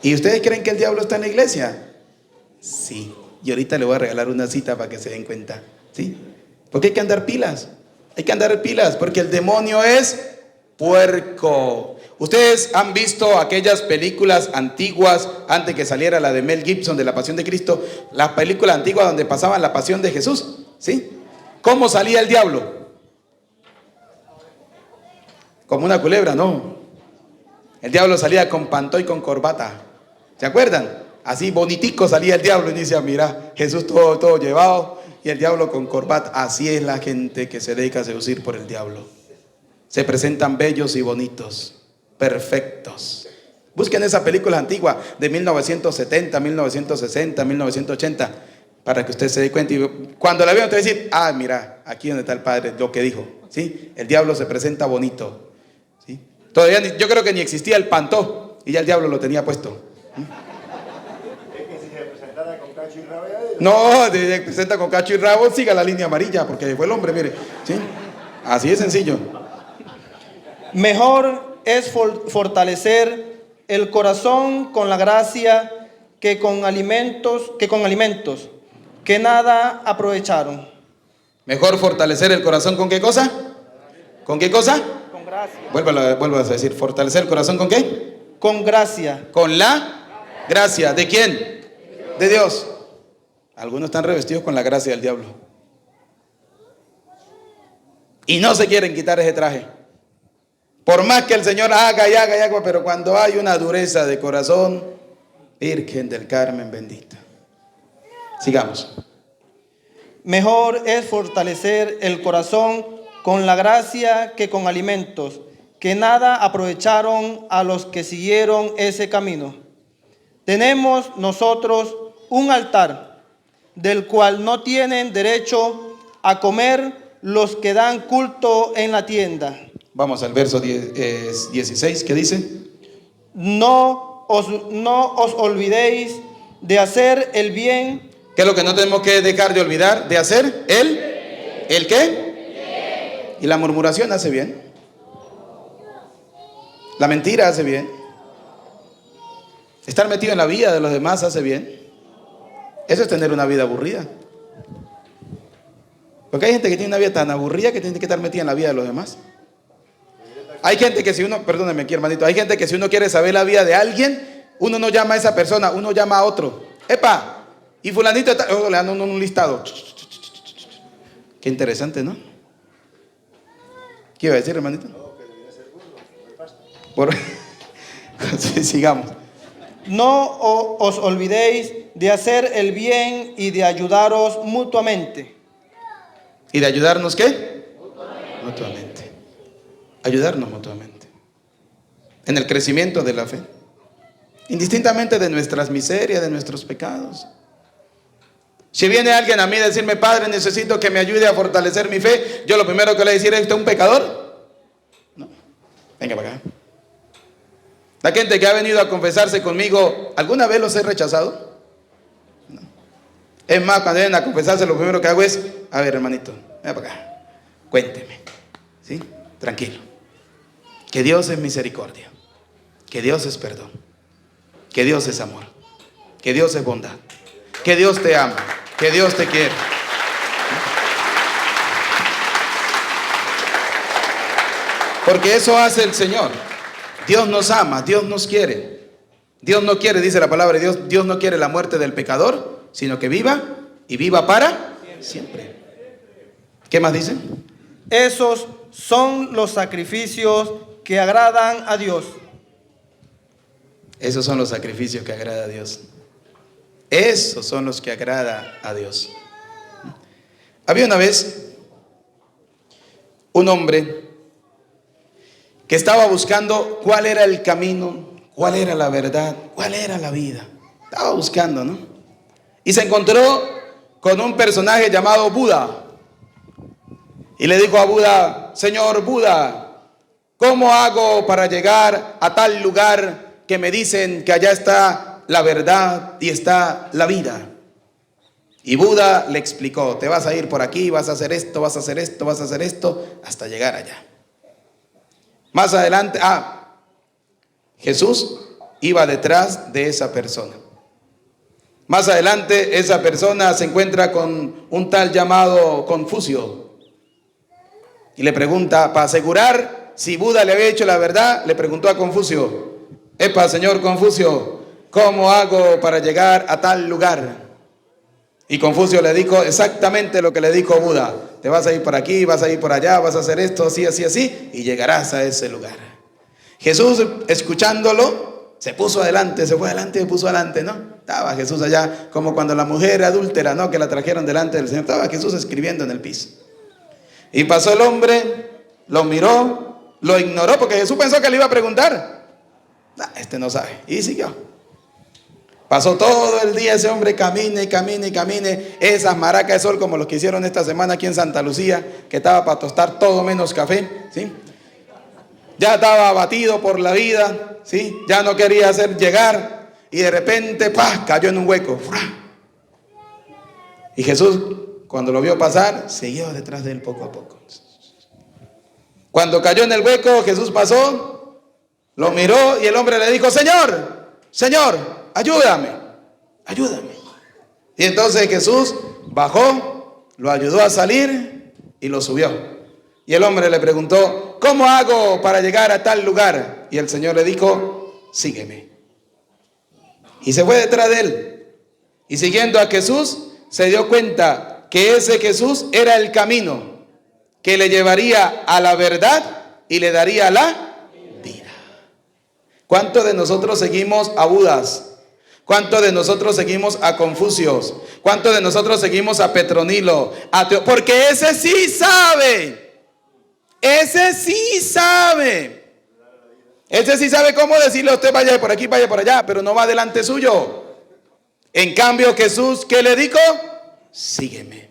¿Y ustedes creen que el diablo está en la iglesia? Sí. Y ahorita le voy a regalar una cita para que se den cuenta. ¿Sí? Porque hay que andar pilas. Hay que andar pilas porque el demonio es puerco. Ustedes han visto aquellas películas antiguas antes que saliera la de Mel Gibson de la Pasión de Cristo, las películas antiguas donde pasaban la pasión de Jesús, ¿sí? ¿Cómo salía el diablo? Como una culebra, no. El diablo salía con pantó y con corbata. ¿Se acuerdan? Así bonitico salía el diablo y dice, mira, Jesús todo llevado y el diablo con corbata. Así es la gente que se deja seducir por el diablo. Se presentan bellos y bonitos, perfectos. Busquen esa película antigua de 1970, 1960, 1980, para que usted se dé cuenta. Y cuando la vean, usted va a decir, ah, mira, aquí donde está el Padre, lo que dijo. ¿Sí? El diablo se presenta bonito. ¿Sí? Todavía yo creo que ni existía el pantó y ya el diablo lo tenía puesto. Es que si se presentara con cacho y rabo ya de- No, se presenta con cacho y rabo, siga la línea amarilla, porque fue el hombre, mire. ¿Sí? Así de sencillo. Mejor es fortalecer el corazón con la gracia que con alimentos, que nada aprovecharon. Mejor fortalecer el corazón ¿con qué cosa? ¿Con qué cosa? Con gracia. Vuelvo a decir, fortalecer el corazón ¿con qué? Con gracia. Con la gracia. ¿De quién? De Dios. Algunos están revestidos con la gracia del diablo. Y no se quieren quitar ese traje. Por más que el Señor haga y haga y haga, pero cuando hay una dureza de corazón, Virgen del Carmen bendita. Sigamos. Mejor es fortalecer el corazón con la gracia que con alimentos, que nada aprovecharon a los que siguieron ese camino. Tenemos nosotros un altar, del cual no tienen derecho a comer los que dan culto en la tienda. Vamos al verso 16, ¿qué dice? No os olvidéis de hacer el bien. ¿Qué es lo que no tenemos que dejar de olvidar? De hacer ¿el qué? Y la murmuración hace bien. La mentira hace bien. Estar metido en la vida de los demás hace bien. Eso es tener una vida aburrida. Porque hay gente que tiene una vida tan aburrida que tiene que estar metida en la vida de los demás. Hay gente que si uno, perdóneme aquí hermanito, hay gente que si uno quiere saber la vida de alguien, uno no llama a esa persona, uno llama a otro. ¡Epa! Y fulanito está, le dan un listado. Qué interesante, ¿no? ¿Qué iba a decir, hermanito? Sí, sigamos. No os olvidéis de hacer el bien y de ayudaros mutuamente. ¿Y de ayudarnos qué? Mutuamente. Ayudarnos mutuamente. En el crecimiento de la fe. Indistintamente de nuestras miserias, de nuestros pecados. Si viene alguien a mí a decirme, Padre, necesito que me ayude a fortalecer mi fe, yo lo primero que le voy a decir es, ¿usted es un pecador? No. Venga para acá. La gente que ha venido a confesarse conmigo, ¿alguna vez los he rechazado? No. Es más, cuando vienen a confesarse, lo primero que hago es, a ver, hermanito, venga para acá, cuénteme. ¿Sí? Tranquilo. Que Dios es misericordia. Que Dios es perdón. Que Dios es amor. Que Dios es bondad. Que Dios te ama. Que Dios te quiere. Porque eso hace el Señor. Dios nos ama, Dios nos quiere. Dios no quiere, dice la palabra de Dios, Dios no quiere la muerte del pecador, sino que viva y viva para siempre. ¿Qué más dice? Esos son los sacrificios que agradan a Dios. Esos son los sacrificios que agrada a Dios. Esos son los que agrada a Dios. Había una vez un hombre que estaba buscando cuál era el camino, cuál era la verdad, cuál era la vida. Estaba buscando, ¿no? Y se encontró con un personaje llamado Buda. Y le dijo a Buda: Señor Buda, ¿cómo hago para llegar a tal lugar que me dicen que allá está la verdad y está la vida? Y Buda le explicó: te vas a ir por aquí, vas a hacer esto, vas a hacer esto, vas a hacer esto, hasta llegar allá. Más adelante, Jesús iba detrás de esa persona. Más adelante, esa persona se encuentra con un tal llamado Confucio. Y le pregunta, para asegurar si Buda le había dicho la verdad, le preguntó a Confucio: epa, señor Confucio, ¿cómo hago para llegar a tal lugar? Y Confucio le dijo exactamente lo que le dijo Buda: te vas a ir por aquí, vas a ir por allá, vas a hacer esto, así, así, así, y llegarás a ese lugar. Jesús, escuchándolo, se puso adelante, se fue adelante, se puso adelante, ¿no? Estaba Jesús allá, como cuando la mujer adúltera, ¿no?, que la trajeron delante del Señor. Estaba Jesús escribiendo en el piso. Y pasó el hombre, lo miró, lo ignoró, porque Jesús pensó que le iba a preguntar. Este no sabe, y siguió. Pasó todo el día ese hombre, camine y camine y camine. Esas maracas de sol como los que hicieron esta semana aquí en Santa Lucía, que estaba para tostar todo menos café, ¿sí? Ya estaba abatido por la vida, ¿sí? Ya no quería hacer llegar, y de repente, ¡pah!, cayó en un hueco. Y Jesús, cuando lo vio pasar, siguió detrás de él poco a poco. Cuando cayó en el hueco, Jesús pasó, lo miró y el hombre le dijo: Señor, Señor, ayúdame, ayúdame. Y entonces Jesús bajó, lo ayudó a salir y lo subió. Y el hombre le preguntó: ¿cómo hago para llegar a tal lugar? Y el Señor le dijo: sígueme. Y se fue detrás de él. Y siguiendo a Jesús, se dio cuenta que ese Jesús era el camino que le llevaría a la verdad y le daría la vida. ¿Cuántos de nosotros seguimos a Budas? ¿Cuántos de nosotros seguimos a Confucios? ¿Cuántos de nosotros seguimos a Petronilo? Porque ese sí sabe. Ese sí sabe. Ese sí sabe cómo decirle a usted: vaya por aquí, vaya por allá, pero no va delante suyo. En cambio Jesús, ¿qué le dijo? Sígueme,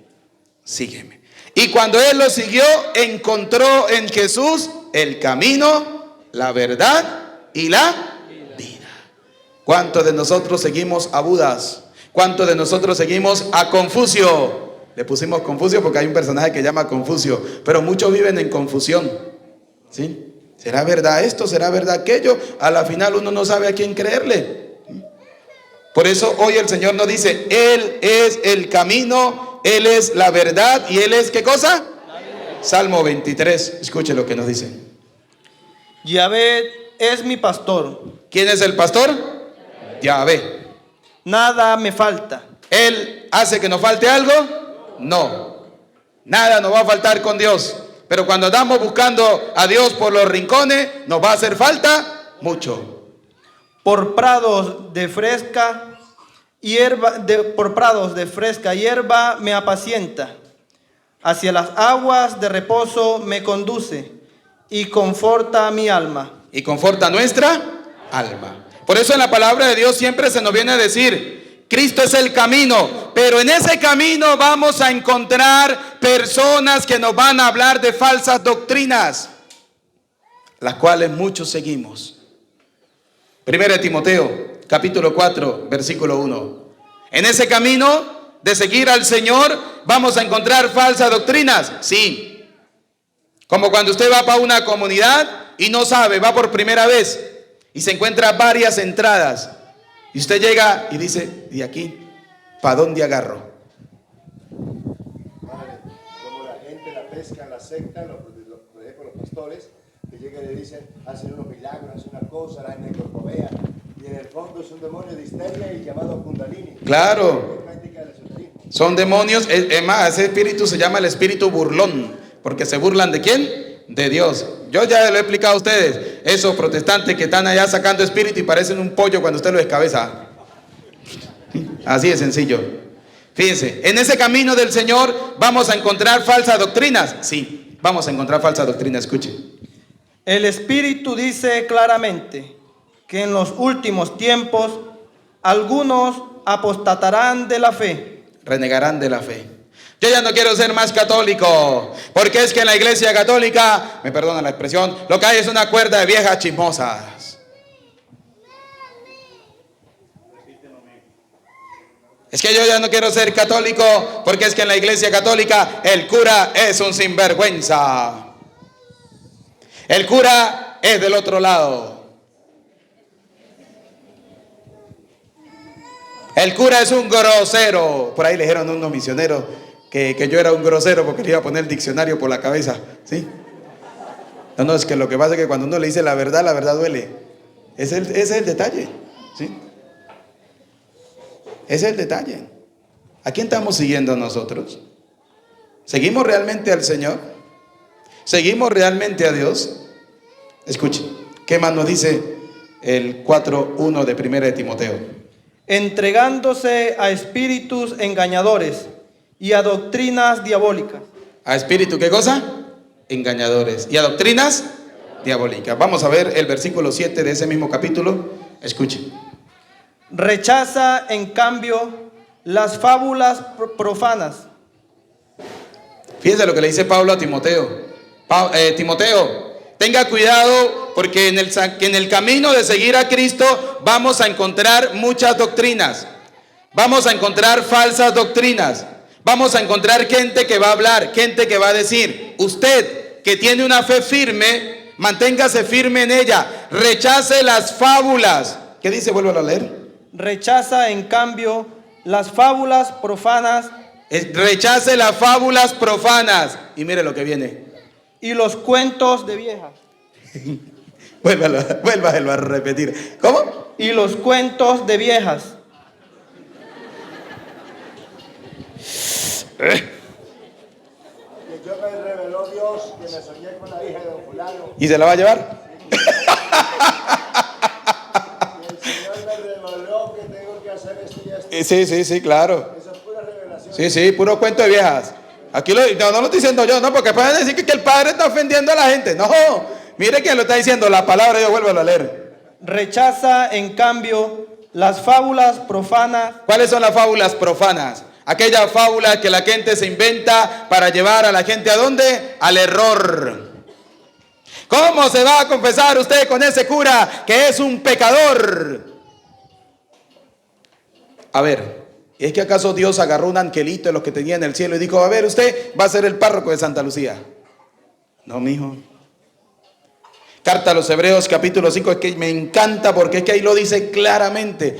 sígueme. Y cuando él lo siguió, encontró en Jesús el camino, la verdad y la vida. ¿Cuántos de nosotros seguimos a Budas? ¿Cuántos de nosotros seguimos a Confucio? Le pusimos Confucio porque hay un personaje que llama Confucio, pero muchos viven en confusión, ¿sí? ¿Será verdad esto? ¿Será verdad aquello? A la final uno no sabe a quién creerle. Por eso hoy el Señor nos dice: Él es el camino, Él es la verdad y Él es, ¿qué cosa? Salmo 23, escuche lo que nos dice. Yahvé es mi pastor. ¿Quién es el pastor? Yahvé. Nada me falta. ¿Él hace que nos falte algo? No. Nada nos va a faltar con Dios. Pero cuando andamos buscando a Dios por los rincones, nos va a hacer falta mucho. Por prados de fresca hierba me apacienta. Hacia las aguas de reposo me conduce y conforta mi alma. Y conforta nuestra alma. Por eso en la palabra de Dios siempre se nos viene a decir: Cristo es el camino, pero en ese camino vamos a encontrar personas que nos van a hablar de falsas doctrinas, las cuales muchos seguimos. 1 Timoteo, capítulo 4, versículo 1. En ese camino de seguir al Señor vamos a encontrar falsas doctrinas, sí. Como cuando usted va para una comunidad y no sabe, va por primera vez y se encuentra varias entradas. Y usted llega y dice: ¿y aquí? ¿Para dónde agarro? Padre, como la gente, la pesca, la secta, por ejemplo los pastores, que llegan y le dicen: hacen unos milagros, hacen una cosa, la gente corcovea, y en el fondo es un demonio de histeria y llamado Kundalini. Claro. Son demonios. Es más, ese espíritu se llama el espíritu burlón, porque se burlan ¿de quién? De Dios. Yo ya lo he explicado a ustedes. Esos protestantes que están allá sacando espíritu y parecen un pollo cuando usted lo descabeza. Así de sencillo. Fíjense, en ese camino del Señor vamos a encontrar falsas doctrinas. Sí, vamos a encontrar falsas doctrinas. Escuchen. El Espíritu dice claramente que en los últimos tiempos algunos apostatarán de la fe. Renegarán de la fe. Yo ya no quiero ser más católico, porque es que en la iglesia católica, me perdona la expresión, lo que hay es una cuerda de viejas chismosas. Es que yo ya no quiero ser católico, porque es que en la iglesia católica el cura es un sinvergüenza. El cura es del otro lado. El cura es un grosero. Por ahí le dijeron a unos misioneros que yo era un grosero porque le iba a poner el diccionario por la cabeza. ¿Sí? No, es que lo que pasa es que cuando uno le dice la verdad duele. Ese es el detalle. ¿Sí? Ese es el detalle. ¿A quién estamos siguiendo nosotros? ¿Seguimos realmente al Señor? ¿Seguimos realmente a Dios? Escuche, ¿qué más nos dice el 4:1 de 1 de Timoteo? Entregándose a espíritus engañadores y a doctrinas diabólicas. ¿A espíritu qué cosa? Engañadores. ¿Y a doctrinas? Diabólicas. Vamos a ver el versículo 7 de ese mismo capítulo. Escuche. Rechaza, en cambio, las fábulas profanas. Fíjense lo que le dice Pablo a Timoteo. Timoteo, tenga cuidado porque en el camino de seguir a Cristo vamos a encontrar muchas doctrinas. Vamos a encontrar falsas doctrinas. Vamos a encontrar gente que va a hablar, gente que va a decir, usted que tiene una fe firme, manténgase firme en ella. Rechace las fábulas. ¿Qué dice? Vuelvo a leer. Rechaza, en cambio, las fábulas profanas. Rechace las fábulas profanas. Y mire lo que viene. Y los cuentos de viejas. Vuélvalo a repetir. ¿Cómo? Y los cuentos de viejas. Que yo me reveló Dios, que me soñé con la hija de don fulano. ¿Y se la va a llevar? Y el Señor me reveló que tengo que hacer esto y esto. Sí, claro. Esa es pura revelación. Sí, puro cuento de viejas. Aquí no lo estoy diciendo yo, no, porque pueden decir que el padre está ofendiendo a la gente. No, mire quién lo está diciendo, la palabra de Dios, vuélvalo a leer. Rechaza, en cambio, las fábulas profanas. ¿Cuáles son las fábulas profanas? Aquella fábula que la gente se inventa para llevar a la gente ¿a dónde? Al error. ¿Cómo se va a confesar usted con ese cura que es un pecador? A ver, ¿es que acaso Dios agarró un angelito de los que tenía en el cielo y dijo, a ver, usted va a ser el párroco de Santa Lucía? No, mijo. Carta a los Hebreos capítulo 5, es que me encanta porque es que ahí lo dice claramente.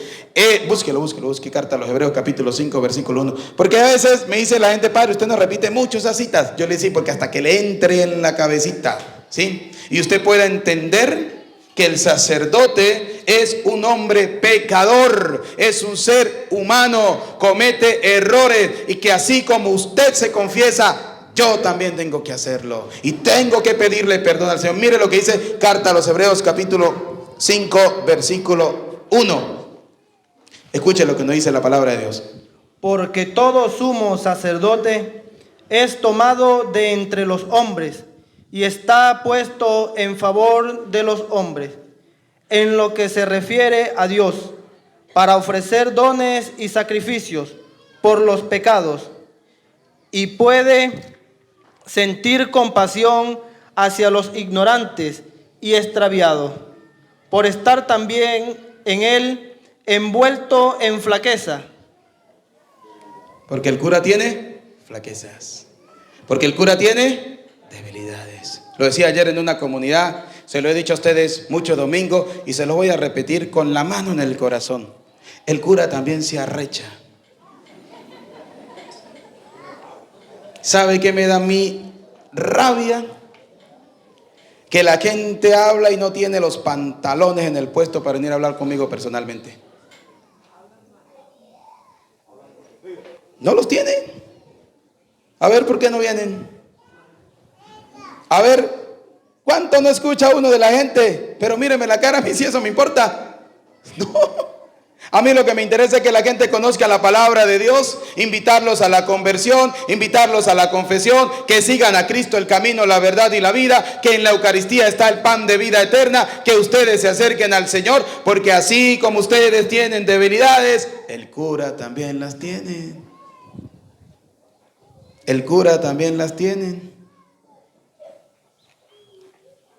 Búsquelo, Carta a los Hebreos capítulo 5, versículo 1. Porque a veces me dice la gente, padre, usted no repite mucho esas citas. Yo le decía, porque hasta que le entre en la cabecita, ¿sí? Y usted pueda entender que el sacerdote es un hombre pecador, es un ser humano, comete errores y que así como usted se confiesa, yo también tengo que hacerlo y tengo que pedirle perdón al Señor. Mire lo que dice Carta a los Hebreos capítulo 5 versículo 1. Escuche lo que nos dice la palabra de Dios. Porque todo sumo sacerdote es tomado de entre los hombres y está puesto en favor de los hombres en lo que se refiere a Dios, para ofrecer dones y sacrificios por los pecados, y puede sentir compasión hacia los ignorantes y extraviados, por estar también en él envuelto en flaqueza. Porque el cura tiene flaquezas. Porque el cura tiene debilidades. Lo decía ayer en una comunidad, se lo he dicho a ustedes muchos domingos y se lo voy a repetir con la mano en el corazón. El cura también se arrecha. ¿Sabe qué me da mi rabia? Que la gente habla y no tiene los pantalones en el puesto para venir a hablar conmigo personalmente. No los tienen. A ver, ¿por qué no vienen? A ver, ¿cuánto no escucha uno de la gente? Pero míreme la cara, a mí si eso me importa. No. A mí lo que me interesa es que la gente conozca la palabra de Dios, invitarlos a la conversión, invitarlos a la confesión, que sigan a Cristo el camino, la verdad y la vida, que en la Eucaristía está el pan de vida eterna, que ustedes se acerquen al Señor, porque así como ustedes tienen debilidades, el cura también las tiene. El cura también las tiene.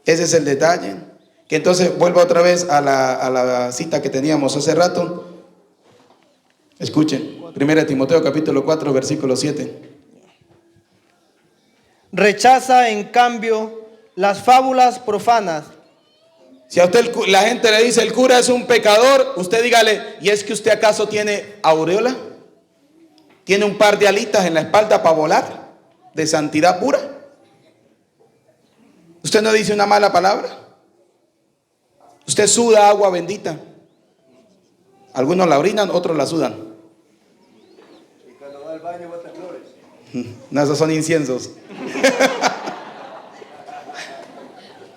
Ese es el detalle. Que entonces vuelvo otra vez a la cita que teníamos hace rato. Escuchen, 1 Timoteo capítulo 4, versículo 7. Rechaza, en cambio, las fábulas profanas. Si a usted la gente le dice el cura es un pecador, usted dígale, ¿y es que usted acaso tiene aureola? ¿Tiene un par de alitas en la espalda para volar? ¿De santidad pura? ¿Usted no dice una mala palabra? Usted suda agua bendita. Algunos la orinan, otros la sudan. Y cuando va al baño bota flores. No, esos son inciensos.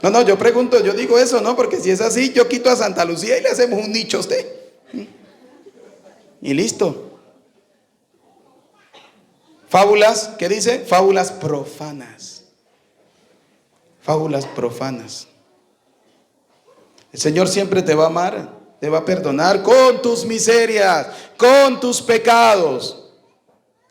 No, yo pregunto, yo digo eso, ¿no? Porque si es así, yo quito a Santa Lucía y le hacemos un nicho a usted. Y listo. Fábulas, ¿qué dice? Fábulas profanas. Fábulas profanas. El Señor siempre te va a amar, te va a perdonar con tus miserias, con tus pecados.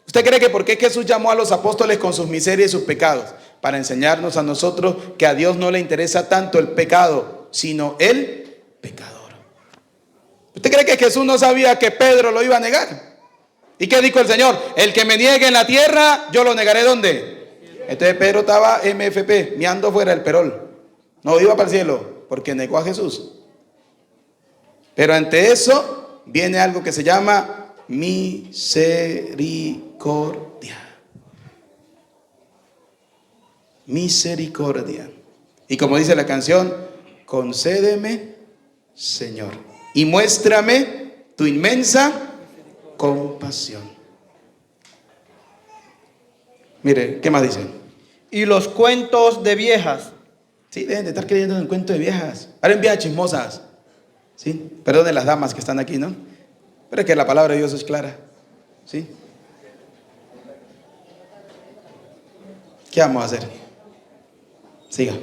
¿Usted cree que por qué Jesús llamó a los apóstoles con sus miserias y sus pecados? Para enseñarnos a nosotros que a Dios no le interesa tanto el pecado, sino el pecador. ¿Usted cree que Jesús no sabía que Pedro lo iba a negar? ¿Y qué dijo el Señor? El que me niegue en la tierra, yo lo negaré ¿dónde? Entonces Pedro estaba MFP, meando fuera del perol. No iba para el cielo porque negó a Jesús. Pero ante eso viene algo que se llama misericordia. Misericordia. Y como dice la canción, concédeme, Señor, y muéstrame tu inmensa compasión. Mire, ¿qué más dice? Y los cuentos de viejas. Sí, deben de estar creyendo en el cuento de viejas. Ahora en viejas chismosas. Sí, perdonen las damas que están aquí, ¿no? Pero es que la palabra de Dios es clara. ¿Sí? ¿Qué vamos a hacer? Siga.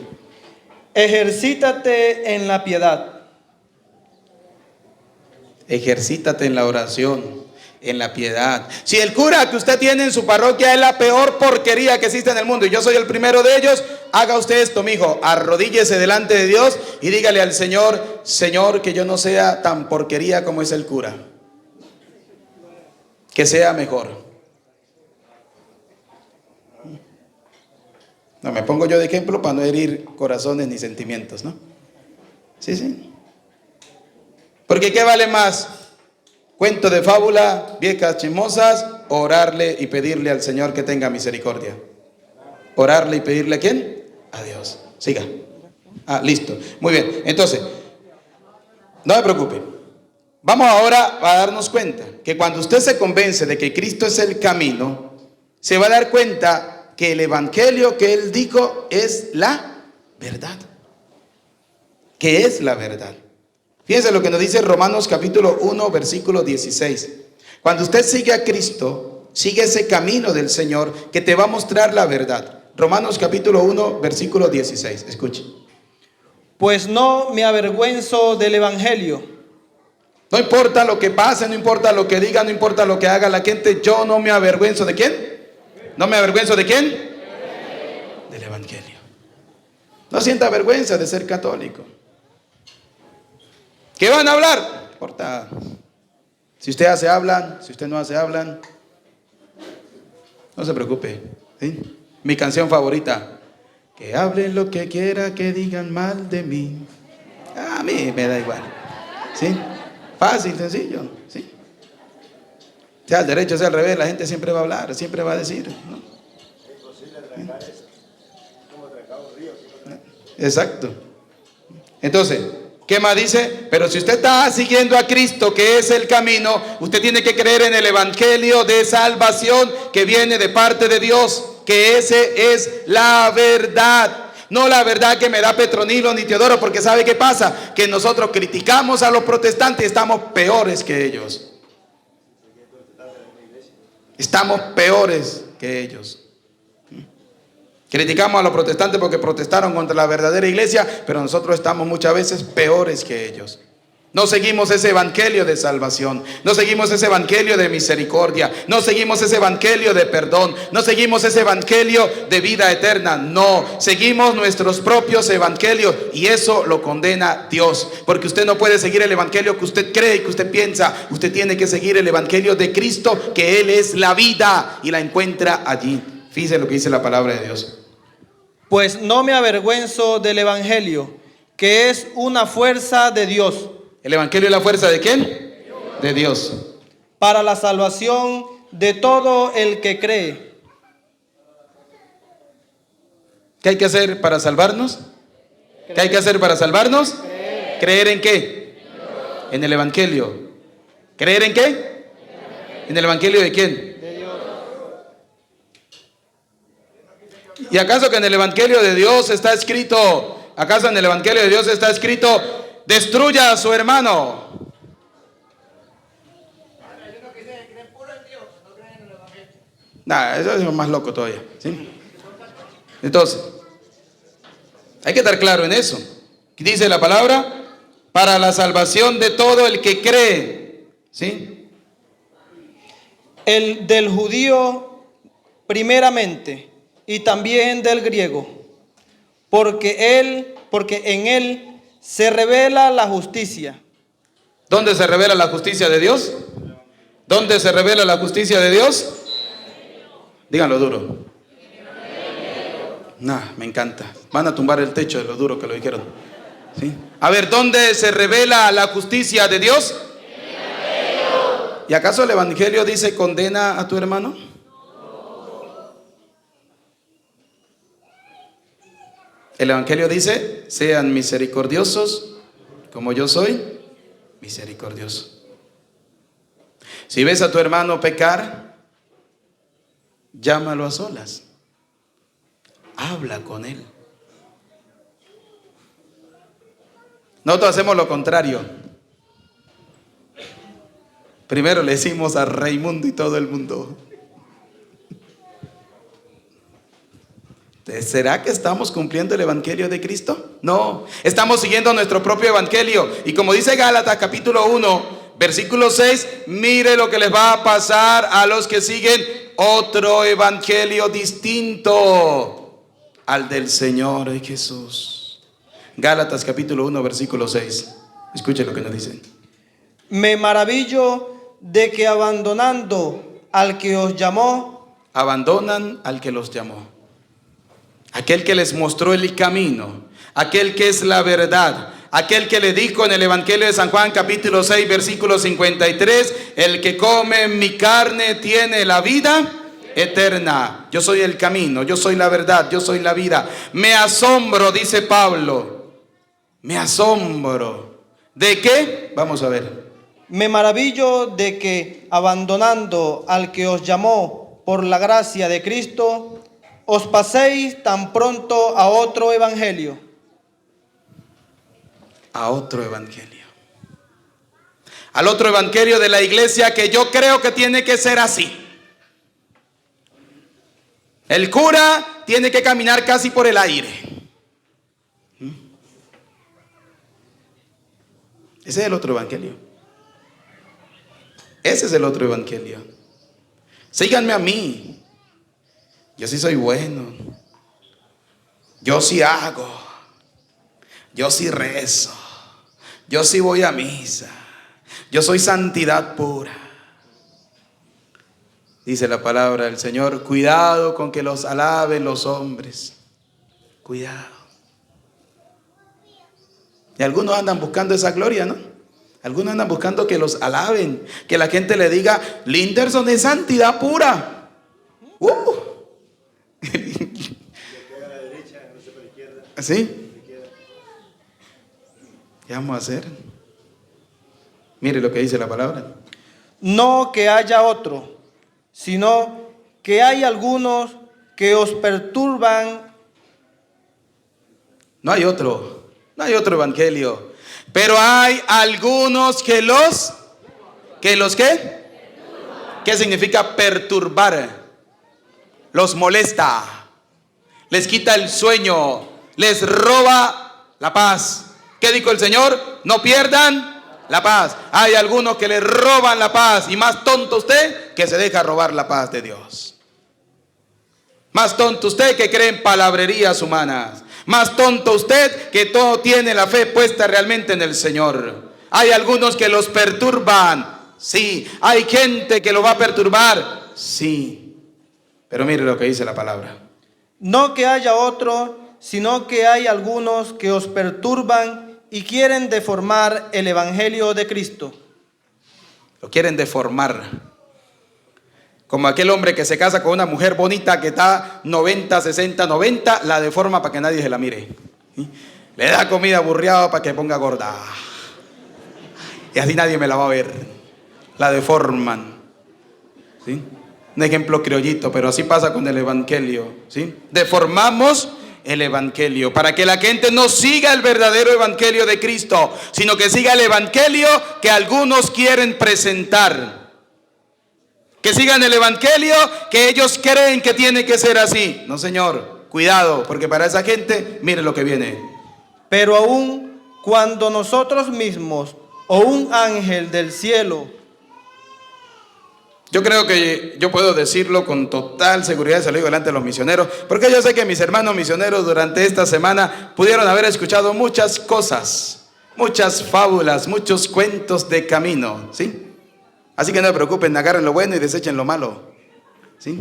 Ejercítate en la piedad. Ejercítate en la oración, en la piedad. Si el cura que usted tiene en su parroquia es la peor porquería que existe en el mundo y yo soy el primero de ellos, haga usted esto, mijo. Arrodíllese delante de Dios y dígale al Señor, Señor, que yo no sea tan porquería como es el cura. Que sea mejor. No, me pongo yo de ejemplo para no herir corazones ni sentimientos, ¿no? Sí, sí. Porque ¿qué vale más? Cuento de fábula, viejas chismosas, orarle y pedirle al Señor que tenga misericordia. Orarle y pedirle ¿a quién? A Dios. Siga. Listo. Muy bien. Entonces, no me preocupe. Vamos ahora a darnos cuenta que cuando usted se convence de que Cristo es el camino, se va a dar cuenta que el evangelio que él dijo es la verdad. Que es la verdad. Fíjense lo que nos dice Romanos capítulo 1, versículo 16. Cuando usted sigue a Cristo, sigue ese camino del Señor que te va a mostrar la verdad. Romanos capítulo 1, versículo 16. Escuche. Pues no me avergüenzo del evangelio. No importa lo que pase, no importa lo que diga, no importa lo que haga la gente, yo no me avergüenzo de ¿quién? ¿No me avergüenzo de quién? Del evangelio. No sienta vergüenza de ser católico. ¿Qué van a hablar? No importa. Si usted hace, hablan. Si usted no hace, hablan. No se preocupe. ¿Sí? Mi canción favorita. Que hablen lo que quiera, que digan mal de mí. A mí me da igual. ¿Sí? Fácil, sencillo. ¿Sí? Sea al derecho, sea al revés, la gente siempre va a hablar, siempre va a decir, ¿no? Exacto. Entonces, ¿qué más dice? Pero si usted está siguiendo a Cristo, que es el camino, usted tiene que creer en el evangelio de salvación que viene de parte de Dios, que ese es la verdad. no la verdad que me da Petronilo ni Teodoro, porque ¿sabe qué pasa? Que nosotros criticamos a los protestantes y estamos peores que ellos. Estamos peores que ellos. Criticamos a los protestantes porque protestaron contra la verdadera iglesia, pero nosotros estamos muchas veces peores que ellos. No seguimos ese evangelio de salvación, no seguimos ese evangelio de misericordia, no seguimos ese evangelio de perdón, no seguimos ese evangelio de vida eterna, no, seguimos nuestros propios evangelios y eso lo condena Dios, porque usted no puede seguir el evangelio que usted cree y que usted piensa, usted tiene que seguir el evangelio de Cristo, que Él es la vida y la encuentra allí. Fíjese lo que dice la palabra de Dios. Pues no me avergüenzo del evangelio, que es una fuerza de Dios. ¿El evangelio es la fuerza de quién? De Dios. Para la salvación de todo el que cree. ¿Qué hay que hacer para salvarnos? ¿Qué hay que hacer para salvarnos? ¿Creer en qué? En el evangelio. ¿Creer en qué? ¿En el evangelio de quién? De Dios. ¿Y acaso que en el evangelio de Dios está escrito, acaso en el evangelio de Dios está escrito, destruya a su hermano? Nah, eso es más loco todavía, ¿sí? Entonces, hay que estar claro en eso. Dice la palabra, para la salvación de todo el que cree, ¿sí? El del judío primeramente y también del griego, porque en él se revela la justicia. ¿Dónde se revela la justicia de Dios? ¿Dónde se revela la justicia de Dios? Díganlo duro. Nah, me encanta. Van a tumbar el techo de lo duro que lo dijeron. ¿Sí? A ver, ¿dónde se revela la justicia de Dios? ¿Y acaso el evangelio dice condena a tu hermano? El evangelio dice, sean misericordiosos como yo soy misericordioso. Si ves a tu hermano pecar, llámalo a solas. Habla con él. Nosotros hacemos lo contrario. Primero le decimos a Raimundo y todo el mundo. ¿Será que estamos cumpliendo el evangelio de Cristo? No, estamos siguiendo nuestro propio evangelio. Y como dice Gálatas capítulo 1, versículo 6, mire lo que les va a pasar a los que siguen otro evangelio distinto al del Señor Jesús. Gálatas capítulo 1, versículo 6. Escuchen lo que nos dicen. Me maravillo de que abandonando al que os llamó, abandonan al que los llamó. Aquel que les mostró el camino, aquel que es la verdad, aquel que le dijo en el Evangelio de San Juan capítulo 6 versículo 53, el que come mi carne tiene la vida eterna. Yo soy el camino, yo soy la verdad, yo soy la vida. Me asombro, dice Pablo, me asombro. ¿De qué? Vamos a ver. Me maravillo de que abandonando al que os llamó por la gracia de Cristo, os paséis tan pronto a otro evangelio. A otro evangelio. Al otro evangelio de la iglesia que yo creo que tiene que ser así. El cura tiene que caminar casi por el aire. Ese es el otro evangelio. Ese es el otro evangelio. Síganme a mí. Yo sí soy bueno. Yo sí hago. Yo sí rezo. Yo sí voy a misa. Yo soy santidad pura. Dice la palabra del Señor, cuidado con que los alaben los hombres. Cuidado. Y algunos andan buscando esa gloria, ¿no? Algunos andan buscando que los alaben, que la gente le diga, Linderson es santidad pura. ¿Así? ¿Qué vamos a hacer? Mire lo que dice la palabra. No que haya otro, sino que hay algunos que os perturban No hay otro evangelio. Pero hay algunos que los ¿qué? ¿Qué significa perturbar? Los molesta, les quita el sueño, les roba la paz. ¿Qué dijo el Señor? No pierdan la paz. Hay algunos que le roban la paz, y más tonto usted que se deja robar la paz de Dios. Más tonto usted que cree en palabrerías humanas. Más tonto usted que todo tiene la fe puesta realmente en el Señor. Hay algunos que los perturban. Sí. Hay gente que lo va a perturbar. Sí. Pero mire lo que dice la palabra. No que haya otro, sino que hay algunos que os perturban y quieren deformar el evangelio de Cristo. Lo quieren deformar. Como aquel hombre que se casa con una mujer bonita que está 90, 60, 90, la deforma para que nadie se la mire. ¿Sí? Le da comida aburriada para que ponga gorda. Y así nadie me la va a ver. La deforman. ¿Sí? Un ejemplo criollito, pero así pasa con el evangelio. ¿Sí? Deformamos el evangelio para que la gente no siga el verdadero evangelio de Cristo, sino que siga el evangelio que algunos quieren presentar. Que sigan el evangelio que ellos creen que tiene que ser así. No, señor, cuidado, porque para esa gente, mire lo que viene. Pero aún cuando nosotros mismos o un ángel del cielo. Yo creo que yo puedo decirlo con total seguridad, se lo digo delante de los misioneros, porque yo sé que mis hermanos misioneros durante esta semana pudieron haber escuchado muchas cosas, muchas fábulas, muchos cuentos de camino, ¿sí? Así que no se preocupen, agarren lo bueno y desechen lo malo, ¿sí?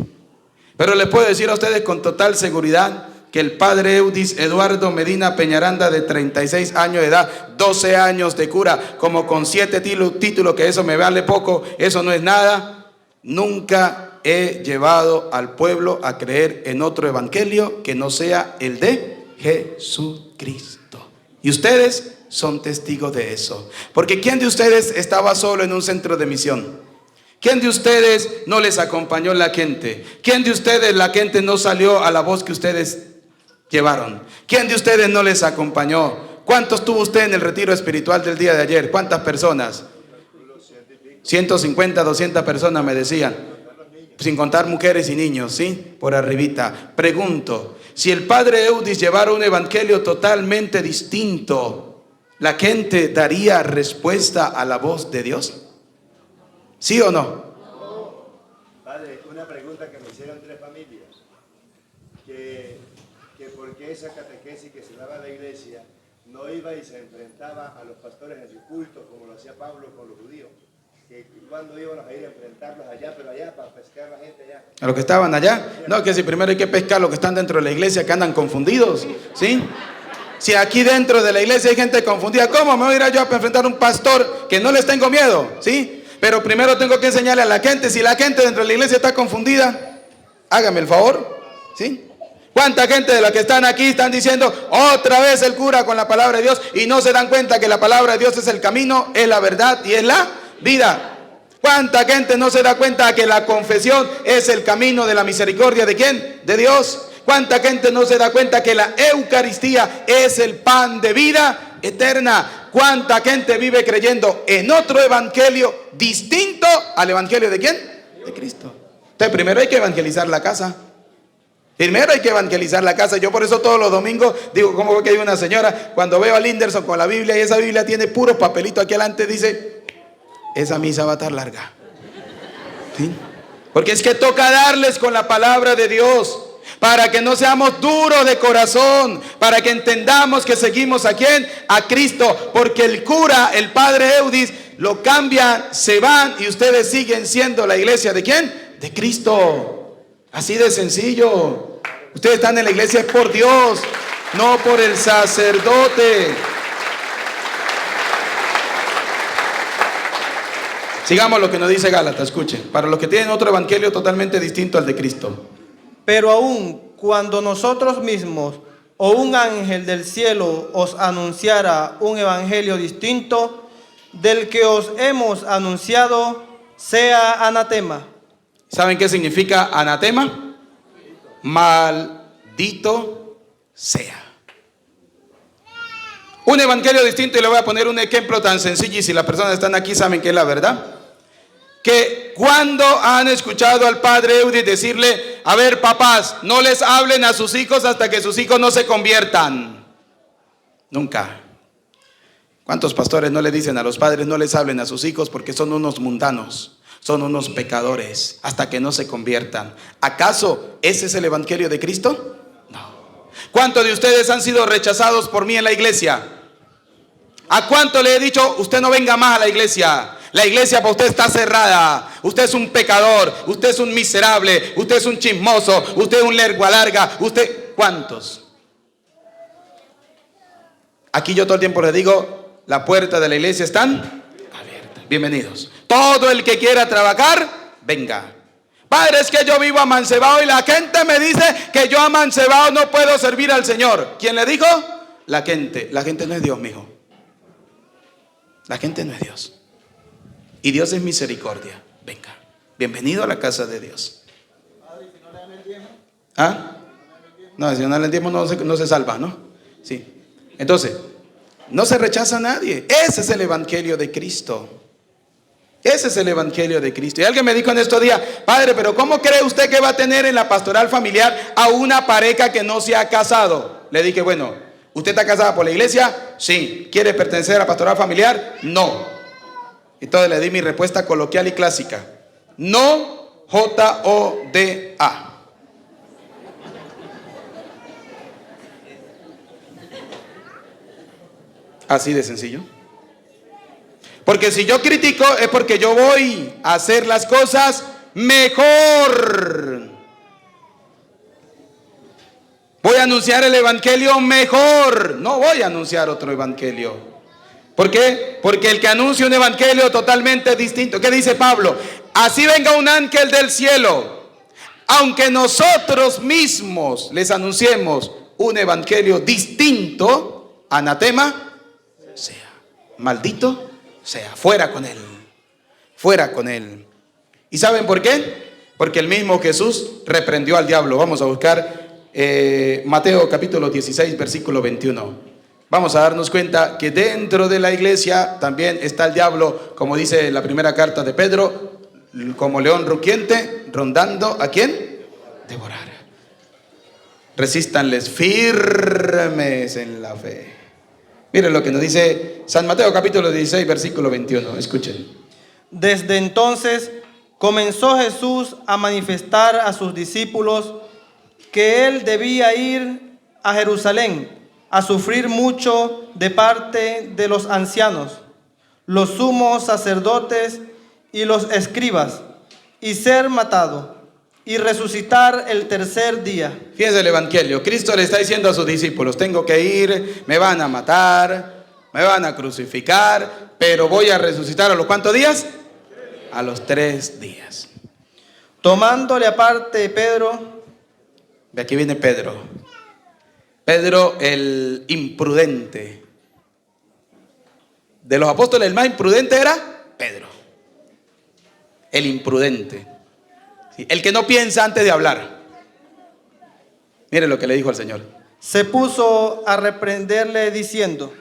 Pero les puedo decir a ustedes con total seguridad que el padre Eudis Eduardo Medina Peñaranda, de 36 años de edad, 12 años de cura, como con 7 títulos, que eso me vale poco, eso no es nada, nunca he llevado al pueblo a creer en otro evangelio que no sea el de Jesucristo. Y ustedes son testigos de eso. Porque ¿quién de ustedes estaba solo en un centro de misión? ¿Quién de ustedes no les acompañó la gente? ¿Quién de ustedes la gente no salió a la voz que ustedes llevaron? ¿Quién de ustedes no les acompañó? ¿Cuántos tuvo usted en el retiro espiritual del día de ayer? ¿Cuántas personas? 150, 200 personas me decían, sin contar mujeres y niños, ¿sí? Por arribita. Pregunto, si el padre Eudis llevara un evangelio totalmente distinto, ¿la gente daría respuesta a la voz de Dios? ¿Sí o no? Padre, una pregunta que me hicieron 3 familias. Que por qué esa catequesis que se daba en la iglesia no iba y se enfrentaba a los pastores en su culto como lo hacía Pablo con los judíos. Que cuando íbamos a ir a enfrentarlos allá, pero allá, para pescar a la gente allá. ¿A los que estaban allá? No, que si primero hay que pescar a los que están dentro de la iglesia, que andan confundidos, ¿sí? Si aquí dentro de la iglesia hay gente confundida, ¿cómo me voy a ir yo a enfrentar a un pastor que no les tengo miedo? ¿Sí? Pero primero tengo que enseñarle a la gente. Si la gente dentro de la iglesia está confundida, hágame el favor, ¿sí? ¿Cuánta gente de la que están aquí están diciendo otra vez el cura con la palabra de Dios y no se dan cuenta que la palabra de Dios es el camino, es la verdad y es la vida? ¿Cuánta gente no se da cuenta que la confesión es el camino de la misericordia de quién? De Dios. ¿Cuánta gente no se da cuenta que la Eucaristía es el pan de vida eterna? ¿Cuánta gente vive creyendo en otro evangelio distinto al evangelio de quién? De Cristo. Entonces primero hay que evangelizar la casa. Primero hay que evangelizar la casa. Yo por eso todos los domingos digo, ¿cómo que hay una señora? Cuando veo a Linderson con la Biblia y esa Biblia tiene puros papelitos aquí adelante, dice, esa misa va a estar larga. ¿Sí? Porque es que toca darles con la palabra de Dios, para que no seamos duros de corazón, para que entendamos que seguimos a quién, a Cristo, porque el cura, el padre Eudis, lo cambian, se van y ustedes siguen siendo la iglesia de quién, de Cristo. Así de sencillo. Ustedes están en la iglesia por Dios, no por el sacerdote. Sigamos lo que nos dice Gálatas, escuchen, para los que tienen otro evangelio totalmente distinto al de Cristo. Pero aún cuando nosotros mismos o un ángel del cielo os anunciara un evangelio distinto del que os hemos anunciado, sea anatema. ¿Saben qué significa anatema? Maldito sea. Un evangelio distinto, y le voy a poner un ejemplo tan sencillo, y si las personas están aquí saben que es la verdad. Que cuando han escuchado al padre Eudis decirle: a ver, papás, no les hablen a sus hijos hasta que sus hijos no se conviertan. Nunca. ¿Cuántos pastores no le dicen a los padres: no les hablen a sus hijos porque son unos mundanos, son unos pecadores, hasta que no se conviertan? ¿Acaso ese es el evangelio de Cristo? No. ¿Cuántos de ustedes han sido rechazados por mí en la iglesia? ¿A cuánto le he dicho: usted no venga más a la iglesia? La iglesia para usted está cerrada. Usted es un pecador, usted es un miserable, usted es un chismoso, usted es un lengua larga. Usted, ¿cuántos? Aquí yo todo el tiempo les digo: la puerta de la iglesia están abiertas. Bienvenidos. Todo el que quiera trabajar, venga. Padre, es que yo vivo amancebado y la gente me dice que yo amancebado no puedo servir al Señor. ¿Quién le dijo? La gente. La gente no es Dios, mijo. La gente no es Dios. Y Dios es misericordia. Venga. Bienvenido a la casa de Dios. ¿Ah? No, si no le diezmo no se salva, ¿no? Sí. Entonces, no se rechaza a nadie. Ese es el evangelio de Cristo. Ese es el evangelio de Cristo. Y alguien me dijo en estos días: padre, pero ¿cómo cree usted que va a tener en la pastoral familiar a una pareja que no se ha casado? Le dije: bueno, ¿usted está casada por la iglesia? Sí. ¿Quiere pertenecer a la pastoral familiar? No. Entonces le di mi respuesta coloquial y clásica: no, J-O-D-A. Así de sencillo. Porque si yo critico es porque yo voy a hacer las cosas mejor. Voy a anunciar el evangelio mejor. No voy a anunciar otro evangelio. ¿Por qué? Porque el que anuncia un evangelio totalmente distinto. ¿Qué dice Pablo? Así venga un ángel del cielo, aunque nosotros mismos les anunciemos un evangelio distinto, anatema sea, maldito sea, fuera con él, fuera con él. ¿Y saben por qué? Porque el mismo Jesús reprendió al diablo. Vamos a buscar Mateo capítulo 16, versículo 21. Vamos a darnos cuenta que dentro de la iglesia también está el diablo, como dice la primera carta de Pedro, como león rugiente, rondando ¿a quién? Devorar. Resístanles firmes en la fe. Miren lo que nos dice San Mateo capítulo 16, versículo 21. Escuchen. Desde entonces comenzó Jesús a manifestar a sus discípulos que él debía ir a Jerusalén a sufrir mucho de parte de los ancianos, los sumos sacerdotes y los escribas, y ser matado y resucitar el tercer día. Fíjense el evangelio. Cristo le está diciendo a sus discípulos: tengo que ir, me van a matar, me van a crucificar, pero voy a resucitar ¿a los cuántos días? A los 3 días. Tomándole aparte Pedro. De aquí viene Pedro. Pedro el imprudente. De los apóstoles el más imprudente era Pedro. El imprudente. Sí, el que no piensa antes de hablar. Mire lo que le dijo al Señor. Se puso a reprenderle diciendo.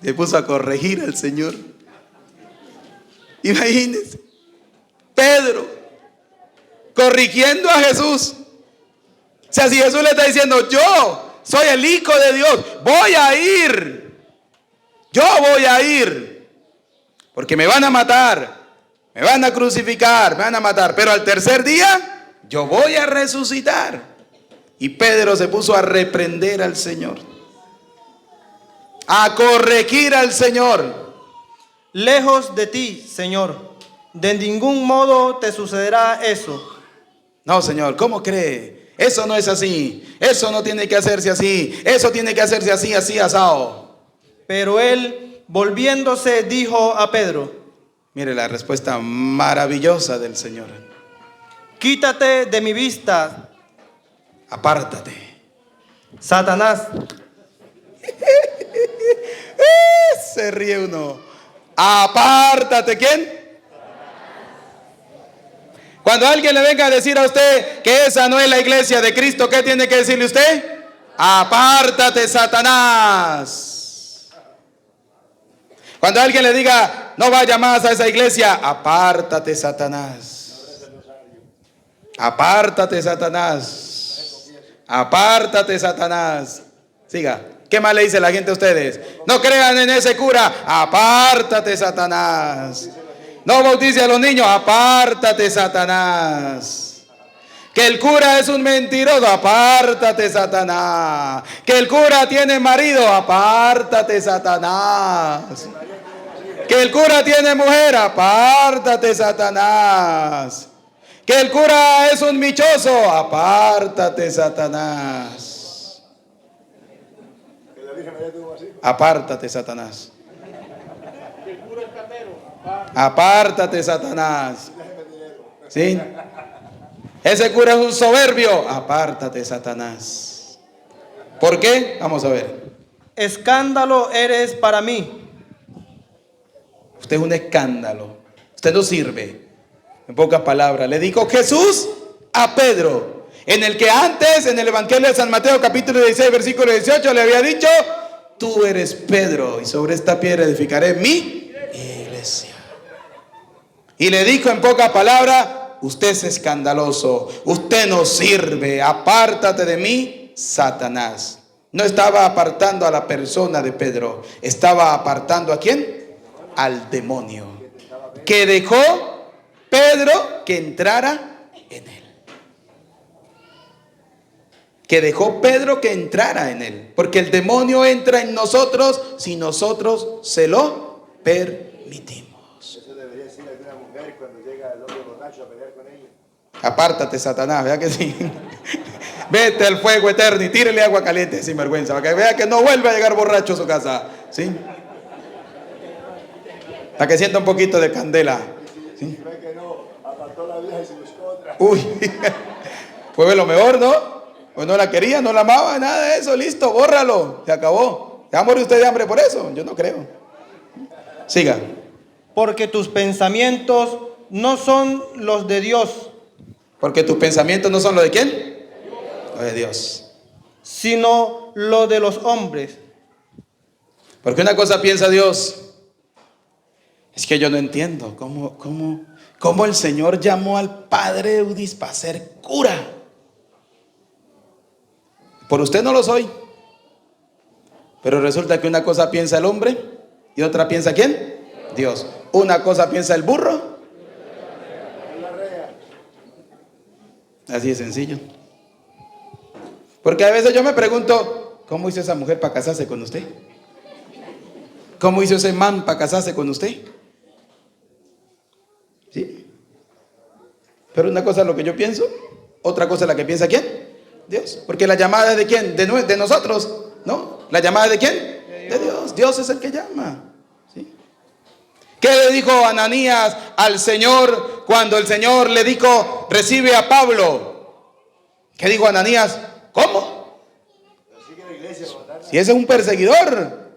Se puso a corregir al Señor. Imagínense. Pedro corrigiendo a Jesús. O sea, si Jesús le está diciendo: yo soy el Hijo de Dios, voy a ir. Yo voy a ir. Porque me van a matar, me van a crucificar, me van a matar. Pero al tercer día yo voy a resucitar. Y Pedro se puso a reprender al Señor, a corregir al Señor. Lejos de ti, Señor, de ningún modo te sucederá eso. No, Señor, ¿cómo cree? Eso no es así. Eso no tiene que hacerse así. Eso tiene que hacerse así, así, asado. Pero él, volviéndose, dijo a Pedro. Mire la respuesta maravillosa del Señor. Quítate de mi vista, apártate, Satanás. Se ríe uno. Apártate, ¿quién? Cuando alguien le venga a decir a usted que esa no es la iglesia de Cristo, ¿qué tiene que decirle usted? Apártate, Satanás. Cuando alguien le diga, no vaya más a esa iglesia, apártate, Satanás. Apártate, Satanás. Apártate, Satanás. Siga. ¿Qué más le dice la gente a ustedes? No crean en ese cura. Apártate, Satanás. No bautice a los niños. Apártate, Satanás. Que el cura es un mentiroso. Apártate, Satanás. Que el cura tiene marido. Apártate, Satanás. Que el cura tiene mujer. Apártate, Satanás. Que el cura es un michoso. Apártate, Satanás. Apártate, Satanás. Apártate, Satanás. ¿Sí? Ese cura es un soberbio. Apártate, Satanás. ¿Por qué? Vamos a ver. Escándalo eres para mí. Usted es un escándalo. Usted no sirve. En pocas palabras, le dijo Jesús a Pedro, en el que antes, en el Evangelio de San Mateo, capítulo 16, versículo 18, le había dicho: tú eres Pedro, y sobre esta piedra edificaré mi iglesia. Y le dijo en pocas palabras: usted es escandaloso, usted no sirve, apártate de mí, Satanás. No estaba apartando a la persona de Pedro, estaba apartando ¿a quién? Al demonio, que dejó Pedro que entrara en él. Que dejó Pedro que entrara en él. Porque el demonio entra en nosotros si nosotros se lo permitimos. Eso debería decir alguna mujer cuando llega el hombre borracho a pelear con ella. Apártate, Satanás, vea que sí. Vete al fuego eterno y tírele agua caliente sin vergüenza, para que vea que no vuelve a llegar borracho a su casa. ¿Sí? Para que sienta un poquito de candela. ¿Sí? Ve que no, apartó la vieja y se buscó otra. Uy, fue lo mejor, ¿no? Pues no la quería, no la amaba, nada de eso, listo, bórralo, se acabó. ¿Se va a morir usted de hambre por eso? Yo no creo. Siga. Porque tus pensamientos no son los de Dios, Porque tus pensamientos no son los de quién, los de Dios, sino los de los hombres. porque una cosa piensa Dios. Es que yo no entiendo cómo el Señor llamó al padre Eudis para ser cura. Por usted no lo soy. Pero resulta que una cosa piensa el hombre y otra piensa ¿quién? Dios. Una cosa piensa el burro. Así de sencillo. Porque a veces yo me pregunto, ¿cómo hizo esa mujer para casarse con usted? ¿Cómo hizo ese man para casarse con usted? ¿Sí? Pero una cosa es lo que yo pienso, otra cosa es la que piensa ¿quién? Dios. Porque la llamada es de quién, de nosotros, ¿no? La llamada es de quién, de Dios. Dios es el que llama. ¿Sí? ¿Qué le dijo Ananías al Señor cuando el Señor le dijo: recibe a Pablo? ¿Qué dijo Ananías? ¿Cómo? Si ese es un perseguidor,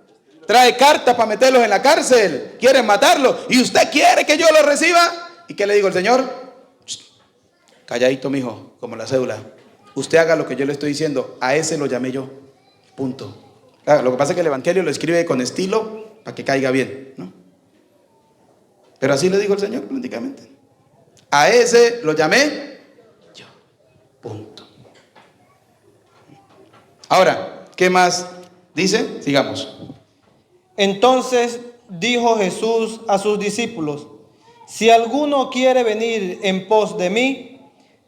trae cartas para meterlos en la cárcel, quieren matarlo, y usted quiere que yo lo reciba. ¿Y qué le dijo el Señor? Calladito, mijo, como la cédula. Usted haga lo que yo le estoy diciendo. A ese lo llamé yo. Punto. Claro, lo que pasa es que el Evangelio lo escribe con estilo para que caiga bien, ¿no? Pero así le dijo el Señor prácticamente. A ese lo llamé yo. Punto. Ahora, ¿qué más dice? Sigamos. Entonces dijo Jesús a sus discípulos: si alguno quiere venir en pos de mí,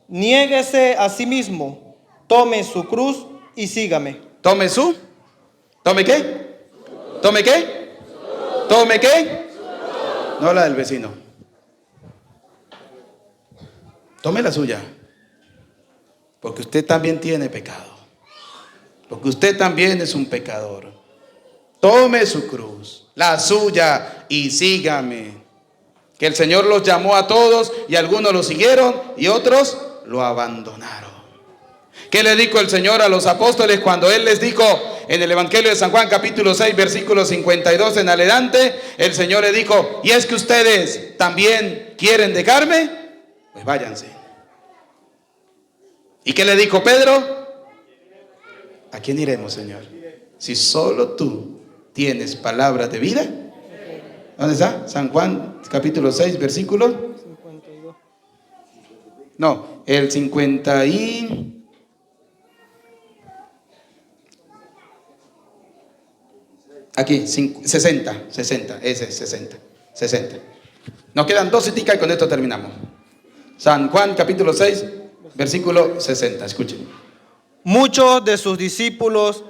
niéguese a sí mismo, tome su cruz y sígame. ¿Tome qué? ¿Tome qué? ¿Tome qué? No la del vecino. Tome la suya. Porque usted también tiene pecado. Porque usted también es un pecador. Tome su cruz, la suya, y sígame. Que el Señor los llamó a todos y algunos lo siguieron y otros lo abandonaron. ¿Qué le dijo el Señor a los apóstoles cuando Él les dijo en el Evangelio de San Juan capítulo 6 versículo 52 en adelante? El Señor le dijo: ¿y es que ustedes también quieren dejarme? Pues váyanse. ¿Y qué le dijo Pedro? ¿a quién iremos, Señor? Si solo tú tienes palabra de vida. ¿Dónde está? San Juan, capítulo 6, versículo 52. No, el 50 y... Aquí, 60, ese es 60. Nos quedan 2 citas y con esto terminamos. San Juan, capítulo 6, versículo 60, escuchen. Muchos de sus discípulos,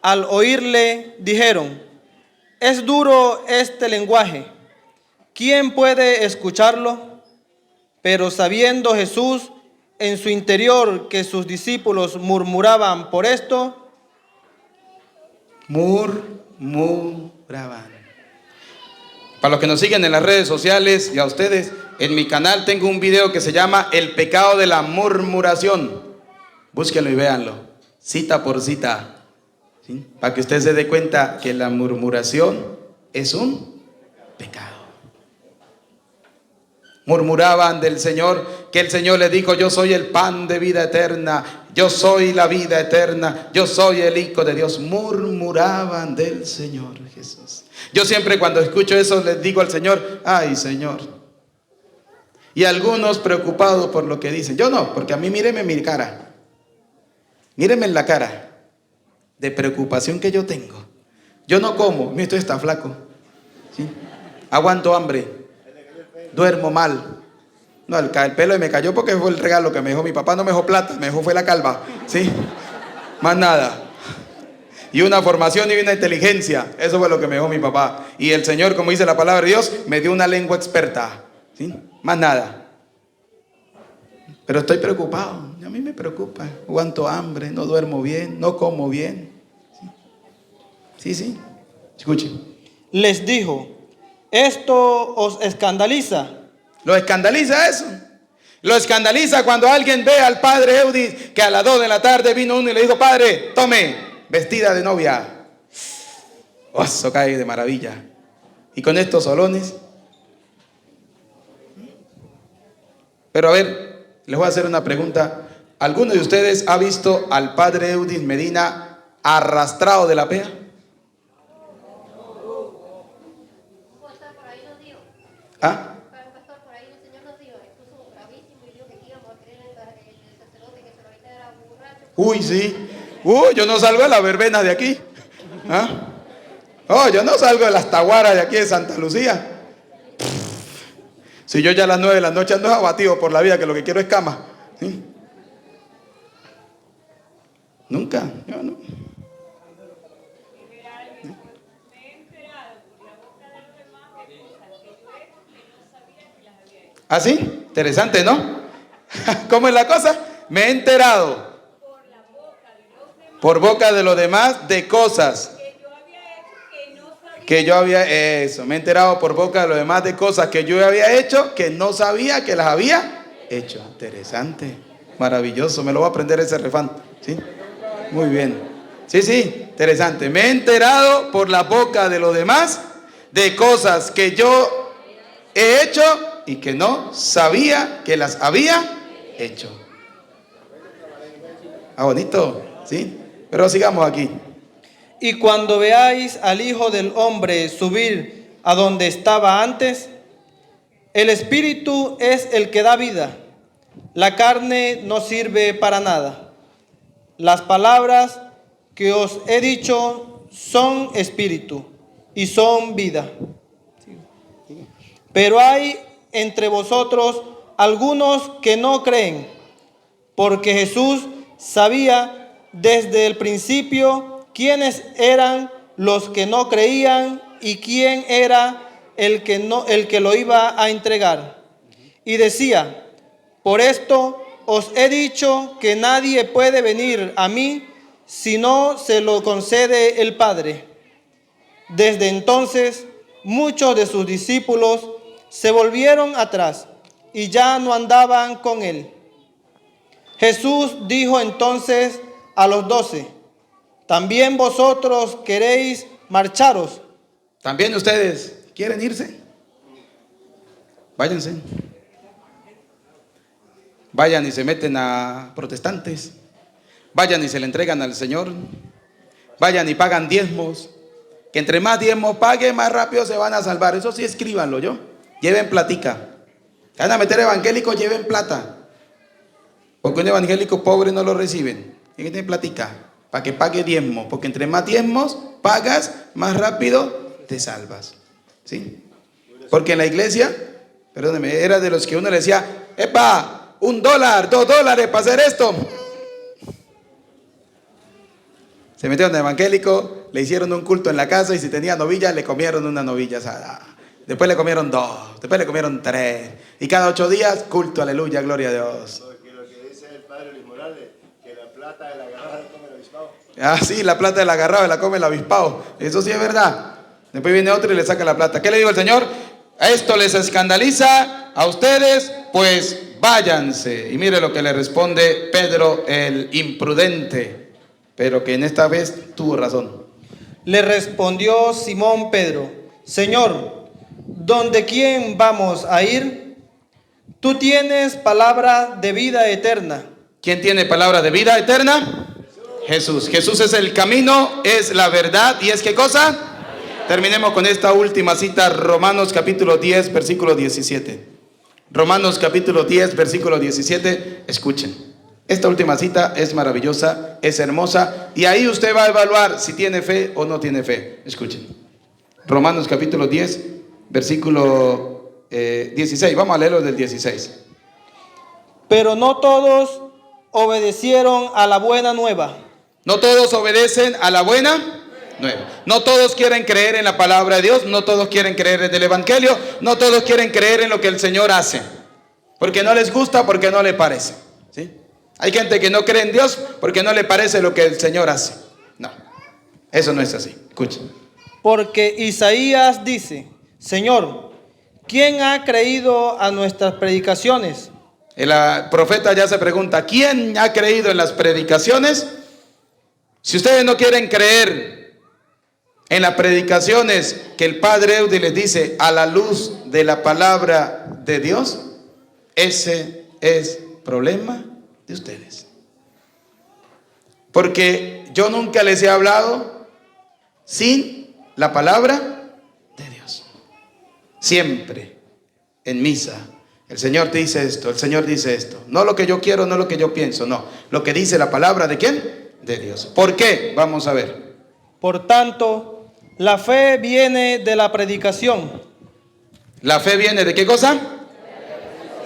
al oírle, dijeron: es duro este lenguaje, ¿quién puede escucharlo? Pero sabiendo Jesús en su interior que sus discípulos murmuraban por esto, Murmuraban. Para los que nos siguen en las redes sociales y a ustedes, en mi canal tengo un video que se llama El pecado de la murmuración. Búsquenlo y véanlo, cita por cita, ¿sí? Para que usted se dé cuenta que la murmuración es un pecado. Murmuraban del Señor, que el Señor le dijo: yo soy el pan de vida eterna, yo soy la vida eterna, yo soy el Hijo de Dios. Murmuraban del Señor Jesús. Yo siempre cuando escucho eso les digo al Señor: ay, Señor. Y algunos preocupados por lo que dicen. Yo no, porque a mí míreme mi cara. Míreme en la cara de preocupación que yo tengo. Yo no como, mira, esto está flaco, ¿sí? Aguanto hambre, duermo mal. No, el pelo me cayó porque fue el regalo que me dejó mi papá. No me dejó plata, me dejó fue la calva, ¿sí? Más nada. Y una formación y una inteligencia, eso fue lo que me dejó mi papá. Y el Señor, como dice la palabra de Dios, me dio una lengua experta, ¿sí? Más nada. Pero estoy preocupado, a mí me preocupa. Aguanto hambre, no duermo bien, no como bien. Sí. Escuchen. les dijo: ¿esto os escandaliza? ¿Lo escandaliza eso? Lo escandaliza cuando alguien ve al padre Eudis que a las 2 de la tarde vino uno y le dijo: padre, tome, vestida de novia. Oh, eso cae de maravilla. Y con estos solones. Pero a ver, les voy a hacer una pregunta. ¿Alguno de ustedes ha visto al padre Eudis Medina arrastrado de la pea? ¿Ah? Uy, sí. Yo no salgo de la verbena de aquí. ¿Ah? Oh, yo no salgo de las taguaras de aquí de Santa Lucía. Si yo ya a las 9 de la noche ando abatido por la vida, que lo que quiero es cama. ¿Sí? Nunca, yo no. ¿Ah, sí? Interesante, ¿no? ¿Cómo es la cosa? Me he enterado por boca de los demás de cosas que yo había eso. Me he enterado por boca de los demás de cosas que yo había hecho que no sabía que las había hecho. Interesante, maravilloso. Me lo voy a aprender ese refrán, ¿sí? Muy bien. Sí, interesante. Me he enterado por la boca de los demás de cosas que yo he hecho y que no sabía que las había hecho. Ah, bonito, ¿sí? Pero sigamos aquí. Y cuando veáis al Hijo del Hombre subir a donde estaba antes, el Espíritu es el que da vida, la carne no sirve para nada. Las palabras que os he dicho son espíritu y son vida. Pero hay entre vosotros algunos que no creen, porque Jesús sabía desde el principio quiénes eran los que no creían y quién era el que lo iba a entregar. Y decía: por esto os he dicho que nadie puede venir a mí si no se lo concede el Padre. Desde entonces muchos de sus discípulos se volvieron atrás y ya no andaban con él. Jesús dijo entonces a los 12: ¿también vosotros queréis marcharos? ¿También ustedes quieren irse? Váyanse. Vayan y se meten a protestantes. vayan y se le entregan al Señor. Vayan y pagan diezmos. Que entre más diezmos paguen, más rápido se van a salvar. Eso sí, escríbanlo, yo. Lleven platica. Van a meter evangélicos, lleven plata. Porque un evangélico pobre no lo reciben. Tiene que tener platica para que pague diezmos. Porque entre más diezmos pagas, más rápido te salvas. ¿Sí? Porque en la iglesia, perdóneme, era de los que uno le decía, epa, $1, $2 para hacer esto. Se metieron de evangélico, le hicieron un culto en la casa y si tenía novilla, le comieron una novilla asada. Después le comieron 2, después le comieron 3. Y cada 8 días, culto, aleluya, gloria a Dios. Porque lo que dice el padre Luis Morales, que la plata de la agarrada la come el avispado. Ah, sí, la plata de la agarrada la come el avispado. Eso sí es verdad. Después viene otro y le saca la plata. ¿Qué le digo al Señor? Esto les escandaliza a ustedes, pues váyanse. Y mire lo que le responde Pedro el imprudente. Pero que en esta vez tuvo razón. Le respondió Simón Pedro: Señor, ¿dónde quién vamos a ir? Tú tienes palabra de vida eterna. ¿Quién tiene palabra de vida eterna? Jesús. Jesús es el camino, es la verdad y es ¿qué cosa? Terminemos con esta última cita, Romanos capítulo 10, versículo 17. Romanos capítulo 10, versículo 17. Escuchen. Esta última cita es maravillosa, es hermosa, y ahí usted va a evaluar si tiene fe o no tiene fe. Escuchen. Romanos capítulo 10, versículo 16. Vamos a leerlo del 16. Pero no todos obedecieron a la buena nueva. No todos obedecen a la buena nueva. No todos quieren creer en la palabra de Dios, no todos quieren creer en el evangelio, no todos quieren creer en lo que el Señor hace. Porque no les gusta, porque no les parece. ¿Sí? Hay gente que no cree en Dios porque no le parece lo que el Señor hace. No, eso no es así. Escuchen. Porque Isaías dice: Señor, ¿quién ha creído a nuestras predicaciones? El profeta ya se pregunta, ¿quién ha creído en las predicaciones? Si ustedes no quieren creer en las predicaciones que el Padre Eudi les dice a la luz de la palabra de Dios, ese es problema de ustedes. Porque yo nunca les he hablado sin la palabra de Dios. Siempre en misa el Señor te dice esto, el Señor dice esto. No lo que yo quiero, no lo que yo pienso, no. Lo que dice la palabra ¿de quién? De Dios. ¿Por qué? Vamos a ver. Por tanto, la fe viene de la predicación. ¿La fe viene de qué cosa?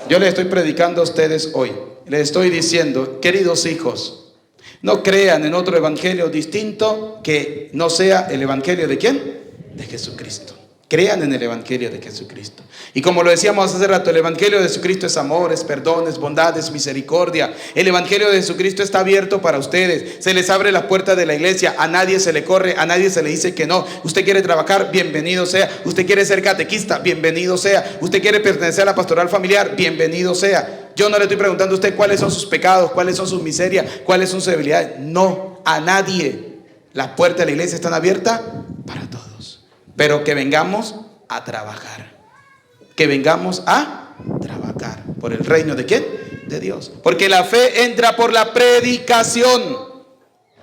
Yo les estoy predicando a ustedes hoy. Les estoy diciendo, queridos hijos, no crean en otro evangelio distinto que no sea el evangelio ¿de quién? De Jesucristo. Crean en el evangelio de Jesucristo. Y como lo decíamos hace rato, el evangelio de Jesucristo es amor, es perdón, es bondad, es misericordia. El evangelio de Jesucristo está abierto para ustedes. Se les abre la puerta de la iglesia. A nadie se le corre, a nadie se le dice que no. Usted quiere trabajar, bienvenido sea. Usted quiere ser catequista, bienvenido sea. Usted quiere pertenecer a la pastoral familiar, bienvenido sea. Yo no le estoy preguntando a usted cuáles son sus pecados, cuáles son sus miserias, cuáles son sus debilidades. No, a nadie. Las puertas de la iglesia están abiertas para todos. Pero que vengamos a trabajar. Que vengamos a trabajar por el reino ¿de quién? De Dios. Porque la fe entra por la predicación.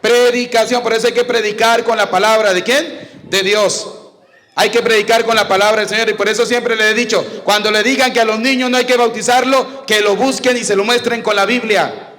Predicación, por eso hay que predicar con la palabra ¿de quién? De Dios. Hay que predicar con la palabra del Señor. Y por eso siempre le he dicho, cuando le digan que a los niños no hay que bautizarlo, que lo busquen y se lo muestren con la Biblia.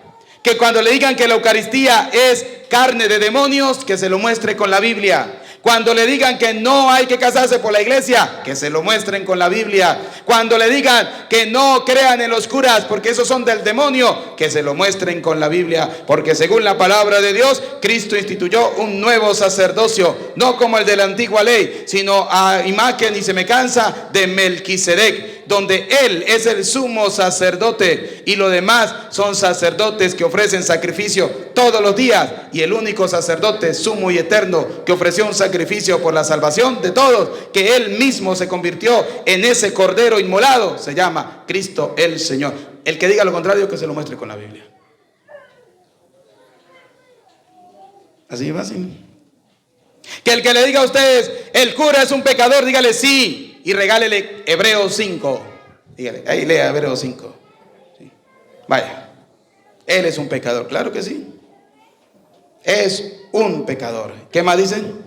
Que cuando le digan que la Eucaristía es carne de demonios, que se lo muestre con la Biblia. Cuando le digan que no hay que casarse por la iglesia, que se lo muestren con la Biblia. Cuando le digan que no crean en los curas porque esos son del demonio, que se lo muestren con la Biblia. Porque según la palabra de Dios, Cristo instituyó un nuevo sacerdocio, no como el de la antigua ley, sino a imagen y semejanza de Melquisedec, donde él es el sumo sacerdote y los demás son sacerdotes que ofrecen sacrificio todos los días, y el único sacerdote sumo y eterno que ofreció un sacrificio por la salvación de todos, que él mismo se convirtió en ese cordero inmolado, se llama Cristo el Señor. El que diga lo contrario, que se lo muestre con la Biblia. Así va, así. Que el que le diga a ustedes, el cura es un pecador, dígale sí. Y regálele Hebreos 5. Dígale, ahí lea Hebreos 5. Sí. Vaya, él es un pecador, claro que sí. es un pecador. ¿Qué más dicen?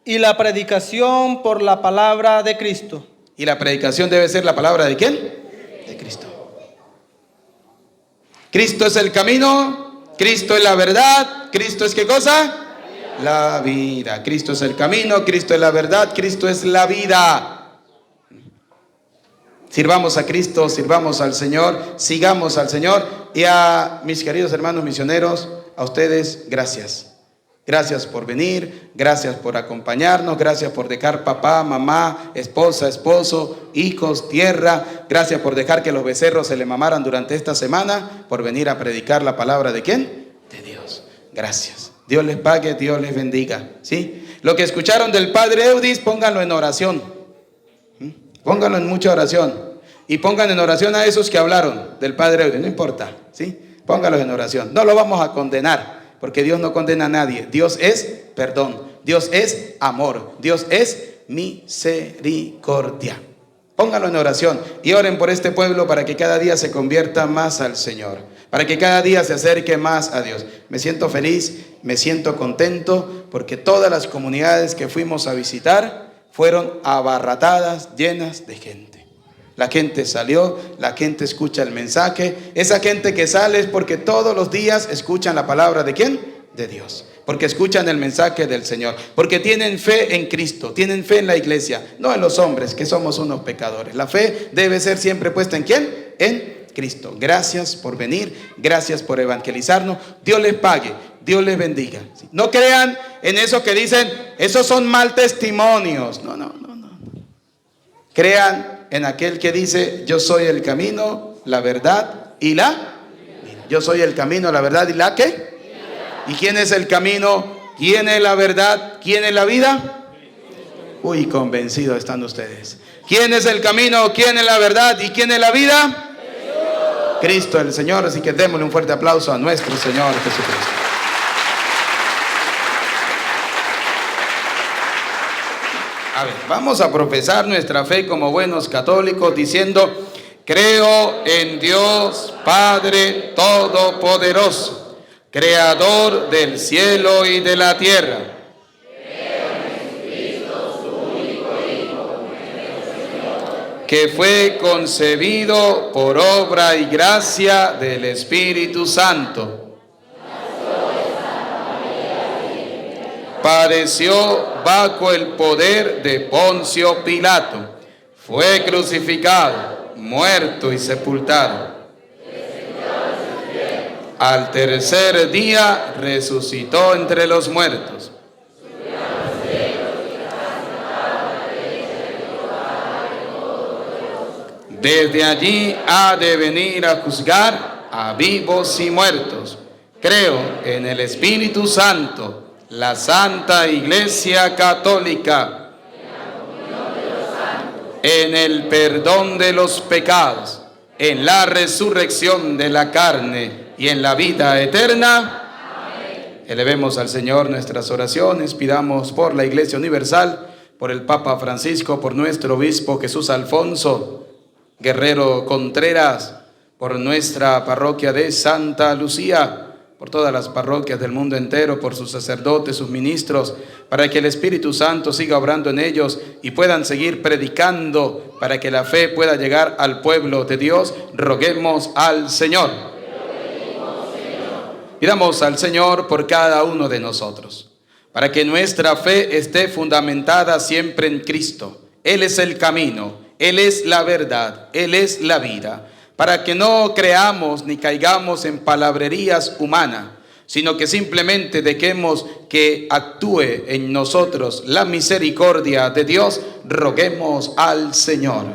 Y la predicación por la palabra de Cristo. Y la predicación debe ser la palabra ¿de quién? De Cristo. Cristo es el camino, Cristo es la verdad, Cristo es ¿qué cosa? La vida. Cristo es el camino, Cristo es la verdad, Cristo es la vida. Sirvamos a Cristo, sirvamos al Señor, sigamos al Señor. Y a mis queridos hermanos misioneros, a ustedes, gracias. Gracias por venir, gracias por acompañarnos, gracias por dejar papá, mamá, esposa, esposo, hijos, tierra. Gracias por dejar que los becerros se le mamaran durante esta semana, por venir a predicar la palabra ¿de quién? De Dios. Gracias. Dios les pague, Dios les bendiga. ¿Sí? Lo que escucharon del Padre Eudis, pónganlo en oración. Pónganlo en mucha oración. Y pongan en oración a esos que hablaron del Padre Eudis, no importa. ¿Sí? Pónganlos en oración. No lo vamos a condenar, porque Dios no condena a nadie. Dios es perdón, Dios es amor, Dios es misericordia. Pónganlo en oración y oren por este pueblo para que cada día se convierta más al Señor, para que cada día se acerque más a Dios. Me siento feliz, me siento contento, porque todas las comunidades que fuimos a visitar fueron abarrotadas, llenas de gente. La gente salió, la gente escucha el mensaje. Esa gente que sale es porque todos los días escuchan la palabra ¿de quién? De Dios. Porque escuchan el mensaje del Señor. Porque tienen fe en Cristo, tienen fe en la iglesia, no en los hombres, que somos unos pecadores. La fe debe ser siempre puesta ¿en quién? En Cristo. Gracias por venir, gracias por evangelizarnos. Dios les pague, Dios les bendiga. No crean en eso que dicen, esos son mal testimonios. No. Crean en aquel que dice, yo soy el camino, la verdad y la vida. Yo soy el camino, la verdad y la ¿qué? ¿Y quién es el camino? ¿Quién es la verdad? ¿Quién es la vida? Uy, convencidos están ustedes. ¿Quién es el camino? ¿Quién es la verdad? ¿Y quién es la vida? Cristo el Señor. Así que démosle un fuerte aplauso a nuestro Señor Jesucristo. A ver, vamos a profesar nuestra fe como buenos católicos diciendo, creo en Dios Padre Todopoderoso, Creador del cielo y de la tierra. Creo en Jesucristo, su único Hijo, nuestro Señor, que fue concebido por obra y gracia del Espíritu Santo. Padeció bajo el poder de Poncio Pilato, fue crucificado, muerto y sepultado. Al tercer día resucitó entre los muertos. Desde allí ha de venir a juzgar a vivos y muertos. Creo en el Espíritu Santo, la Santa Iglesia Católica, en el perdón de los pecados, en la resurrección de la carne y en la vida eterna. Amén. Elevemos al Señor nuestras oraciones, pidamos por la Iglesia Universal, por el Papa Francisco, por nuestro obispo Jesús Alfonso Guerrero Contreras, por nuestra parroquia de Santa Lucía, por todas las parroquias del mundo entero, por sus sacerdotes, sus ministros, para que el Espíritu Santo siga obrando en ellos y puedan seguir predicando, para que la fe pueda llegar al pueblo de Dios. Roguemos al Señor. Pidamos al Señor por cada uno de nosotros, para que nuestra fe esté fundamentada siempre en Cristo. Él es el camino, Él es la verdad, Él es la vida. Para que no creamos ni caigamos en palabrerías humanas, sino que simplemente dejemos que actúe en nosotros la misericordia de Dios. Roguemos al Señor.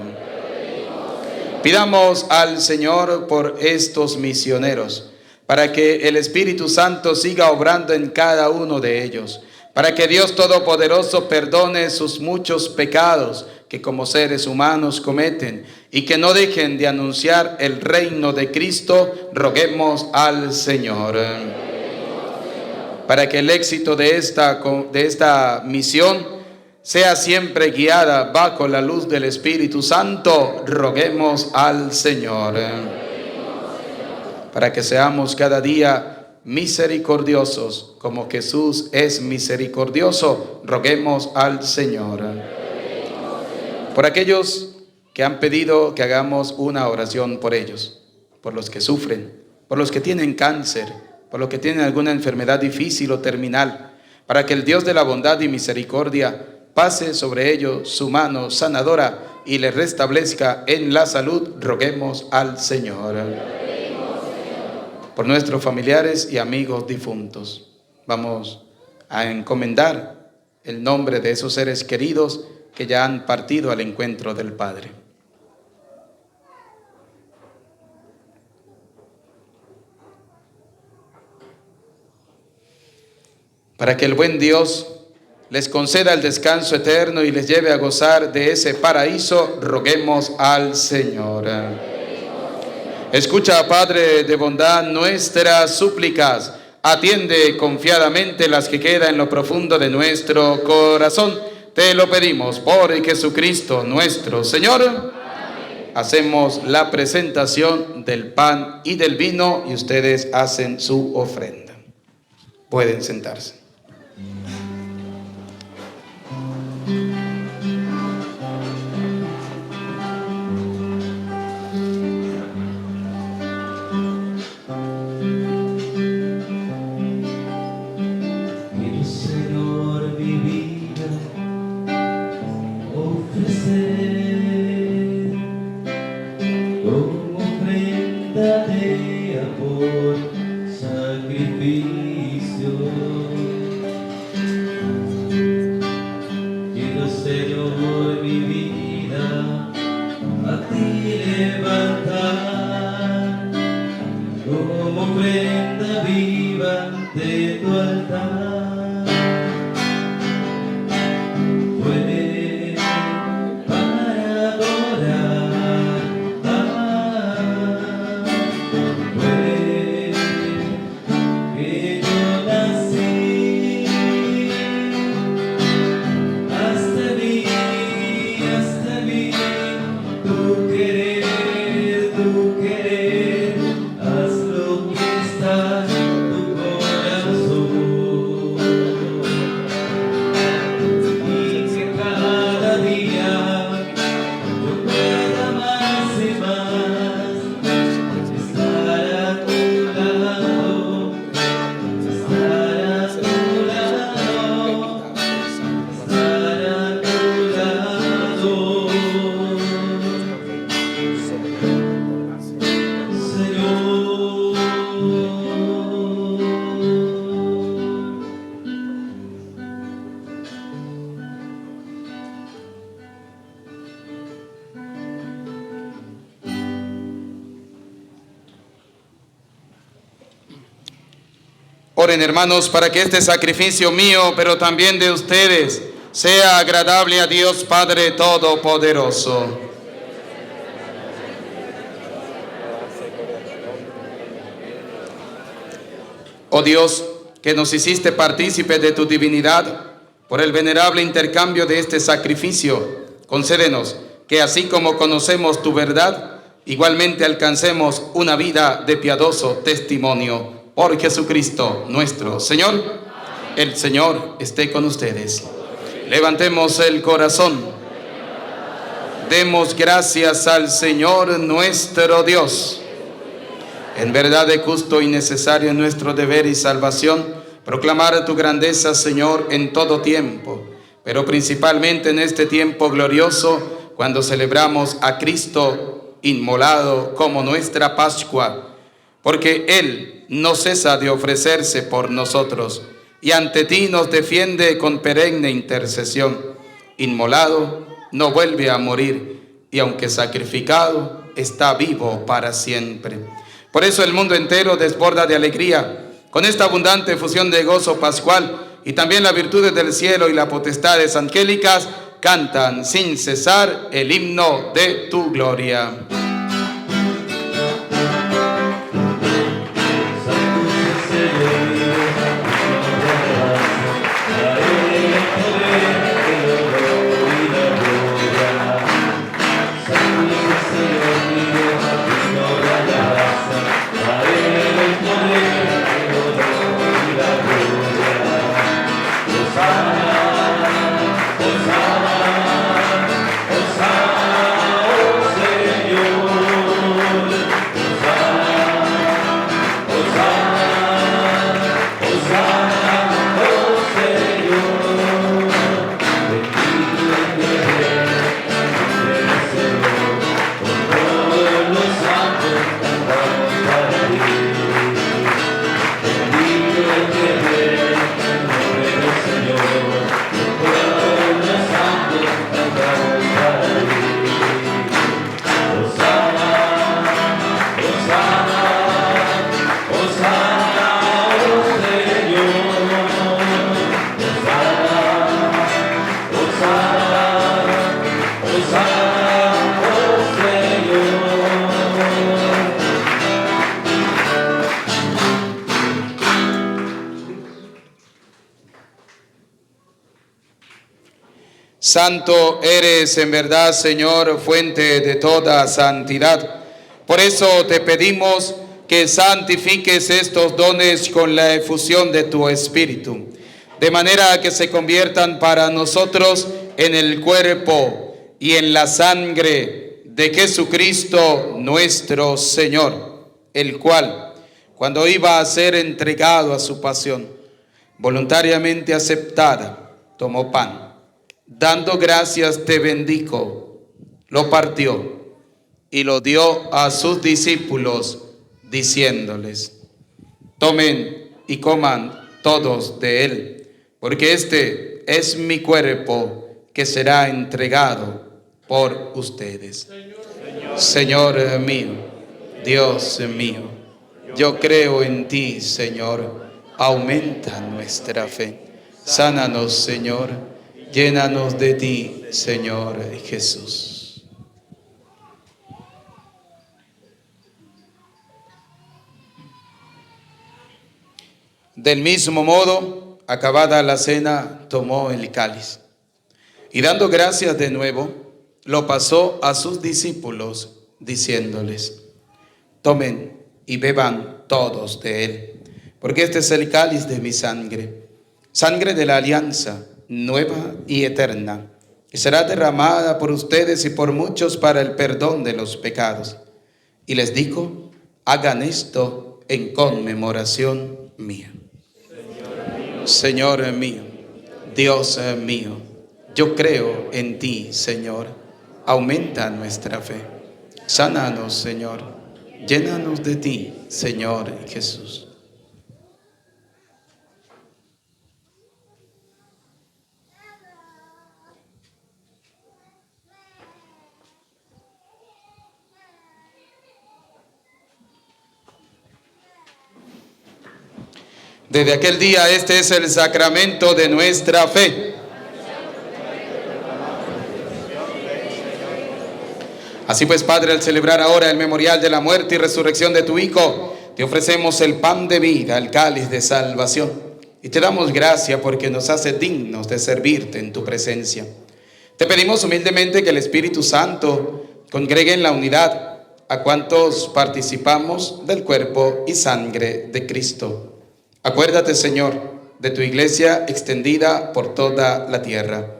Pidamos al Señor por estos misioneros, para que el Espíritu Santo siga obrando en cada uno de ellos, para que Dios Todopoderoso perdone sus muchos pecados que como seres humanos cometen, y que no dejen de anunciar el reino de Cristo. Roguemos al Señor. Para que el éxito de esta misión sea siempre guiada bajo la luz del Espíritu Santo. Roguemos al Señor. Para que seamos cada día misericordiosos, como Jesús es misericordioso, roguemos al Señor. Por aquellos que han pedido que hagamos una oración por ellos, por los que sufren, por los que tienen cáncer, por los que tienen alguna enfermedad difícil o terminal, para que el Dios de la bondad y misericordia pase sobre ellos su mano sanadora y les restablezca en la salud, roguemos al Señor. Por nuestros familiares y amigos difuntos, vamos a encomendar el nombre de esos seres queridos que ya han partido al encuentro del Padre. Para que el buen Dios les conceda el descanso eterno y les lleve a gozar de ese paraíso, roguemos al Señor. Escucha, Padre de bondad, nuestras súplicas. Atiende confiadamente las que quedan en lo profundo de nuestro corazón. Te lo pedimos por Jesucristo nuestro Señor. Amén. Hacemos la presentación del pan y del vino y ustedes hacen su ofrenda. Pueden sentarse. Oren, hermanos, para que este sacrificio mío, pero también de ustedes, sea agradable a Dios Padre Todopoderoso. Oh Dios, que nos hiciste partícipes de tu divinidad, por el venerable intercambio de este sacrificio, concédenos que así como conocemos tu verdad, igualmente alcancemos una vida de piadoso testimonio. Por Jesucristo nuestro Señor. Amén. El Señor esté con ustedes. Levantemos el corazón. Demos gracias al Señor nuestro Dios. En verdad es justo y necesario nuestro deber y salvación proclamar tu grandeza, Señor, en todo tiempo, pero principalmente en este tiempo glorioso, cuando celebramos a Cristo inmolado como nuestra Pascua, porque Él no cesa de ofrecerse por nosotros y ante ti nos defiende con perenne intercesión. Inmolado, no vuelve a morir, y aunque sacrificado, está vivo para siempre. Por eso el mundo entero desborda de alegría con esta abundante efusión de gozo pascual, y también las virtudes del cielo y las potestades angélicas cantan sin cesar el himno de tu gloria. Señor, Santo eres en verdad, Señor, fuente de toda santidad. Por eso te pedimos que santifiques estos dones con la efusión de tu Espíritu, de manera que se conviertan para nosotros en el cuerpo y en la sangre de Jesucristo nuestro Señor, el cual, cuando iba a ser entregado a su pasión, voluntariamente aceptada, tomó pan, dando gracias te bendijo, lo partió y lo dio a sus discípulos, diciéndoles: tomen y coman todos de él, porque este es mi cuerpo que será entregado por ustedes. Señor mío, Dios mío, yo creo en ti, Señor, aumenta nuestra fe. Sánanos, Señor, llénanos de ti, Señor Jesús. Del mismo modo, acabada la cena, tomó el cáliz y dando gracias de nuevo, lo pasó a sus discípulos, diciéndoles: tomen y beban todos de él, porque este es el cáliz de mi sangre, sangre de la alianza nueva y eterna, que será derramada por ustedes y por muchos para el perdón de los pecados. Y les dijo: hagan esto en conmemoración mía. Señor mío, Dios mío, yo creo en ti, Señor, aumenta nuestra fe. Sánanos, Señor, llénanos de ti, Señor Jesús. Desde aquel día este es el sacramento de nuestra fe. Así pues, Padre, al celebrar ahora el memorial de la muerte y resurrección de tu Hijo, te ofrecemos el pan de vida, el cáliz de salvación. Y te damos gracias porque nos hace dignos de servirte en tu presencia. Te pedimos humildemente que el Espíritu Santo congregue en la unidad a cuantos participamos del cuerpo y sangre de Cristo. Acuérdate, Señor, de tu iglesia extendida por toda la tierra,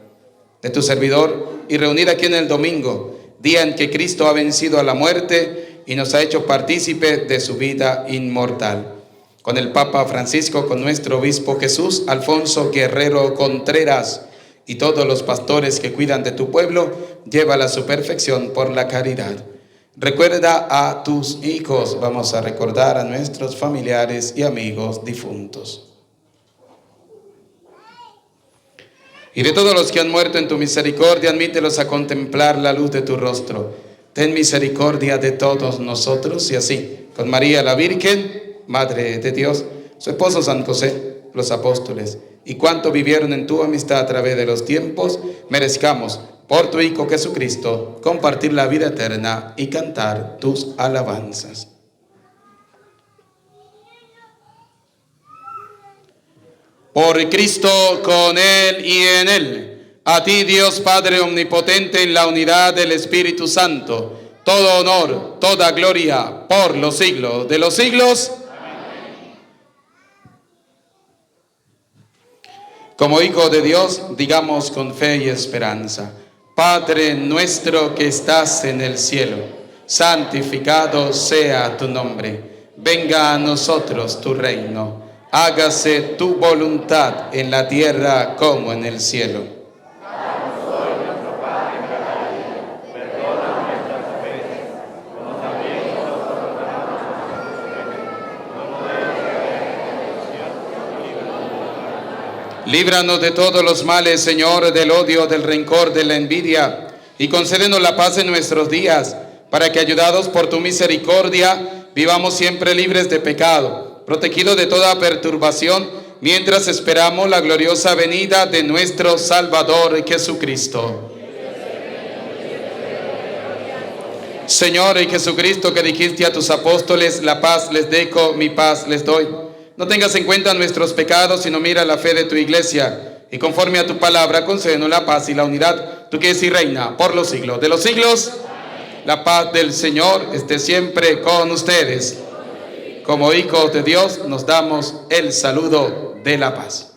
de tu servidor y reunida aquí en el domingo, día en que Cristo ha vencido a la muerte y nos ha hecho partícipe de su vida inmortal. Con el Papa Francisco, con nuestro obispo Jesús Alfonso Guerrero Contreras y todos los pastores que cuidan de tu pueblo, llévala a su perfección por la caridad. Recuerda a tus hijos. Vamos a recordar a nuestros familiares y amigos difuntos. Y de todos los que han muerto en tu misericordia, admítelos a contemplar la luz de tu rostro. Ten misericordia de todos nosotros, y así, con María la Virgen, Madre de Dios, su esposo San José, los apóstoles, y cuanto vivieron en tu amistad a través de los tiempos, merezcamos, por tu Hijo Jesucristo, compartir la vida eterna y cantar tus alabanzas. Por Cristo, con Él y en Él, a ti, Dios Padre omnipotente, en la unidad del Espíritu Santo, todo honor, toda gloria, por los siglos de los siglos. Amén. Como hijo de Dios, digamos con fe y esperanza: Padre nuestro que estás en el cielo, santificado sea tu nombre. Venga a nosotros tu reino. Hágase tu voluntad en la tierra como en el cielo. Danos hoy nuestro pan de cada día. Perdona nuestras ofensas, como también nosotros perdonamos a los que nos ofenden. No nos dejes caer en tentación, y líbranos del mal. Líbranos de todos los males, Señor, del odio, del rencor, de la envidia, y concédenos la paz en nuestros días, para que, ayudados por tu misericordia, vivamos siempre libres de pecado, protegidos de toda perturbación, mientras esperamos la gloriosa venida de nuestro Salvador Jesucristo. Señor Jesucristo, que dijiste a tus apóstoles: la paz les dejo, mi paz les doy. No tengas en cuenta nuestros pecados, sino mira la fe de tu iglesia y conforme a tu palabra concédenos la paz y la unidad, tú que eres y reina por los siglos de los siglos. La paz del Señor esté siempre con ustedes. Como hijos de Dios nos damos el saludo de la paz.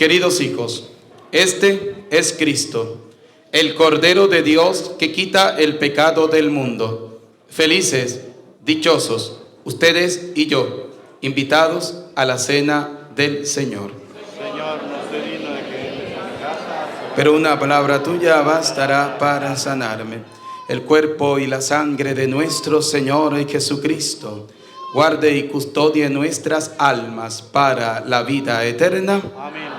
Queridos hijos, este es Cristo, el Cordero de Dios que quita el pecado del mundo. Felices, dichosos, ustedes y yo, invitados a la cena del Señor. Señor, no soy digno de que entres a mi casa, Pero una palabra tuya bastará para sanarme. El cuerpo y la sangre de nuestro Señor Jesucristo guarde y custodie nuestras almas para la vida eterna. amén.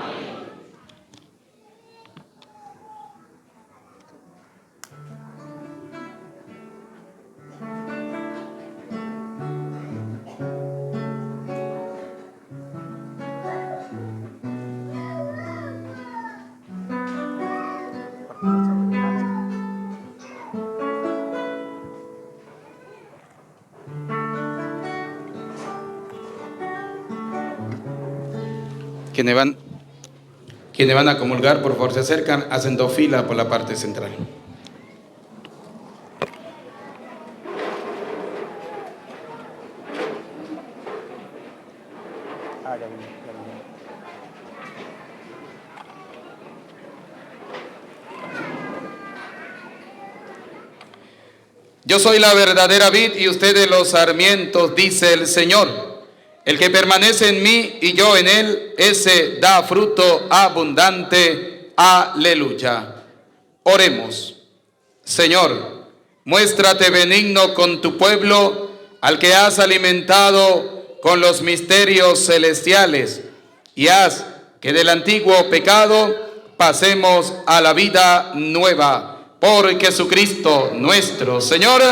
Quienes van a comulgar, por favor, se acercan, hacen dos filas por la parte central. Yo soy la verdadera vid y ustedes los sarmientos, dice el Señor. El que permanece en mí y yo en él, ese da fruto abundante. Aleluya. Oremos. Señor, muéstrate benigno con tu pueblo, al que has alimentado con los misterios celestiales, y haz que del antiguo pecado pasemos a la vida nueva. Por Jesucristo nuestro Señor.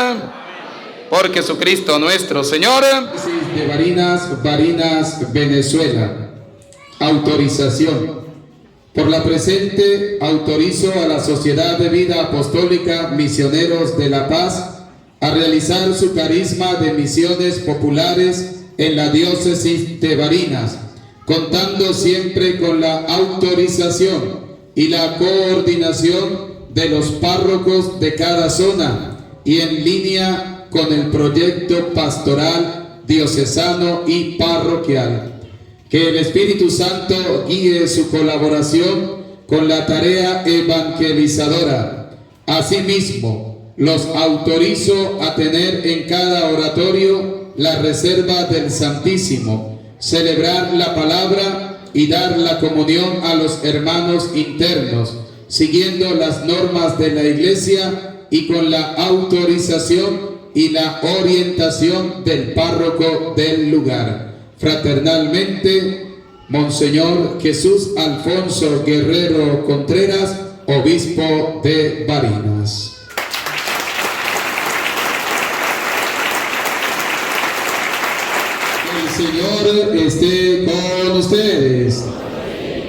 Por Jesucristo nuestro Señor. De Barinas, Venezuela. Autorización. Por la presente autorizo a la Sociedad de Vida Apostólica Misioneros de la Paz a realizar su carisma de misiones populares en la diócesis de Barinas, contando siempre con la autorización y la coordinación de los párrocos de cada zona y en línea con el proyecto pastoral diocesano y parroquial. Que el Espíritu Santo guíe su colaboración con la tarea evangelizadora. Asimismo, los autorizo a tener en cada oratorio la reserva del Santísimo, celebrar la palabra y dar la comunión a los hermanos internos, siguiendo las normas de la Iglesia y con la autorización y la orientación del párroco del lugar. Fraternalmente, Monseñor Jesús Alfonso Guerrero Contreras, obispo de Barinas. El Señor esté con ustedes.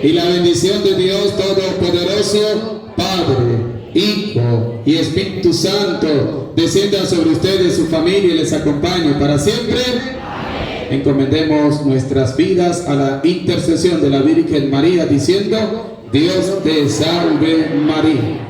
Y la bendición de Dios Todopoderoso, Padre, Hijo y Espíritu Santo, descienda sobre ustedes, su familia, y les acompañe para siempre. Encomendemos nuestras vidas a la intercesión de la Virgen María, diciendo: Dios te salve María.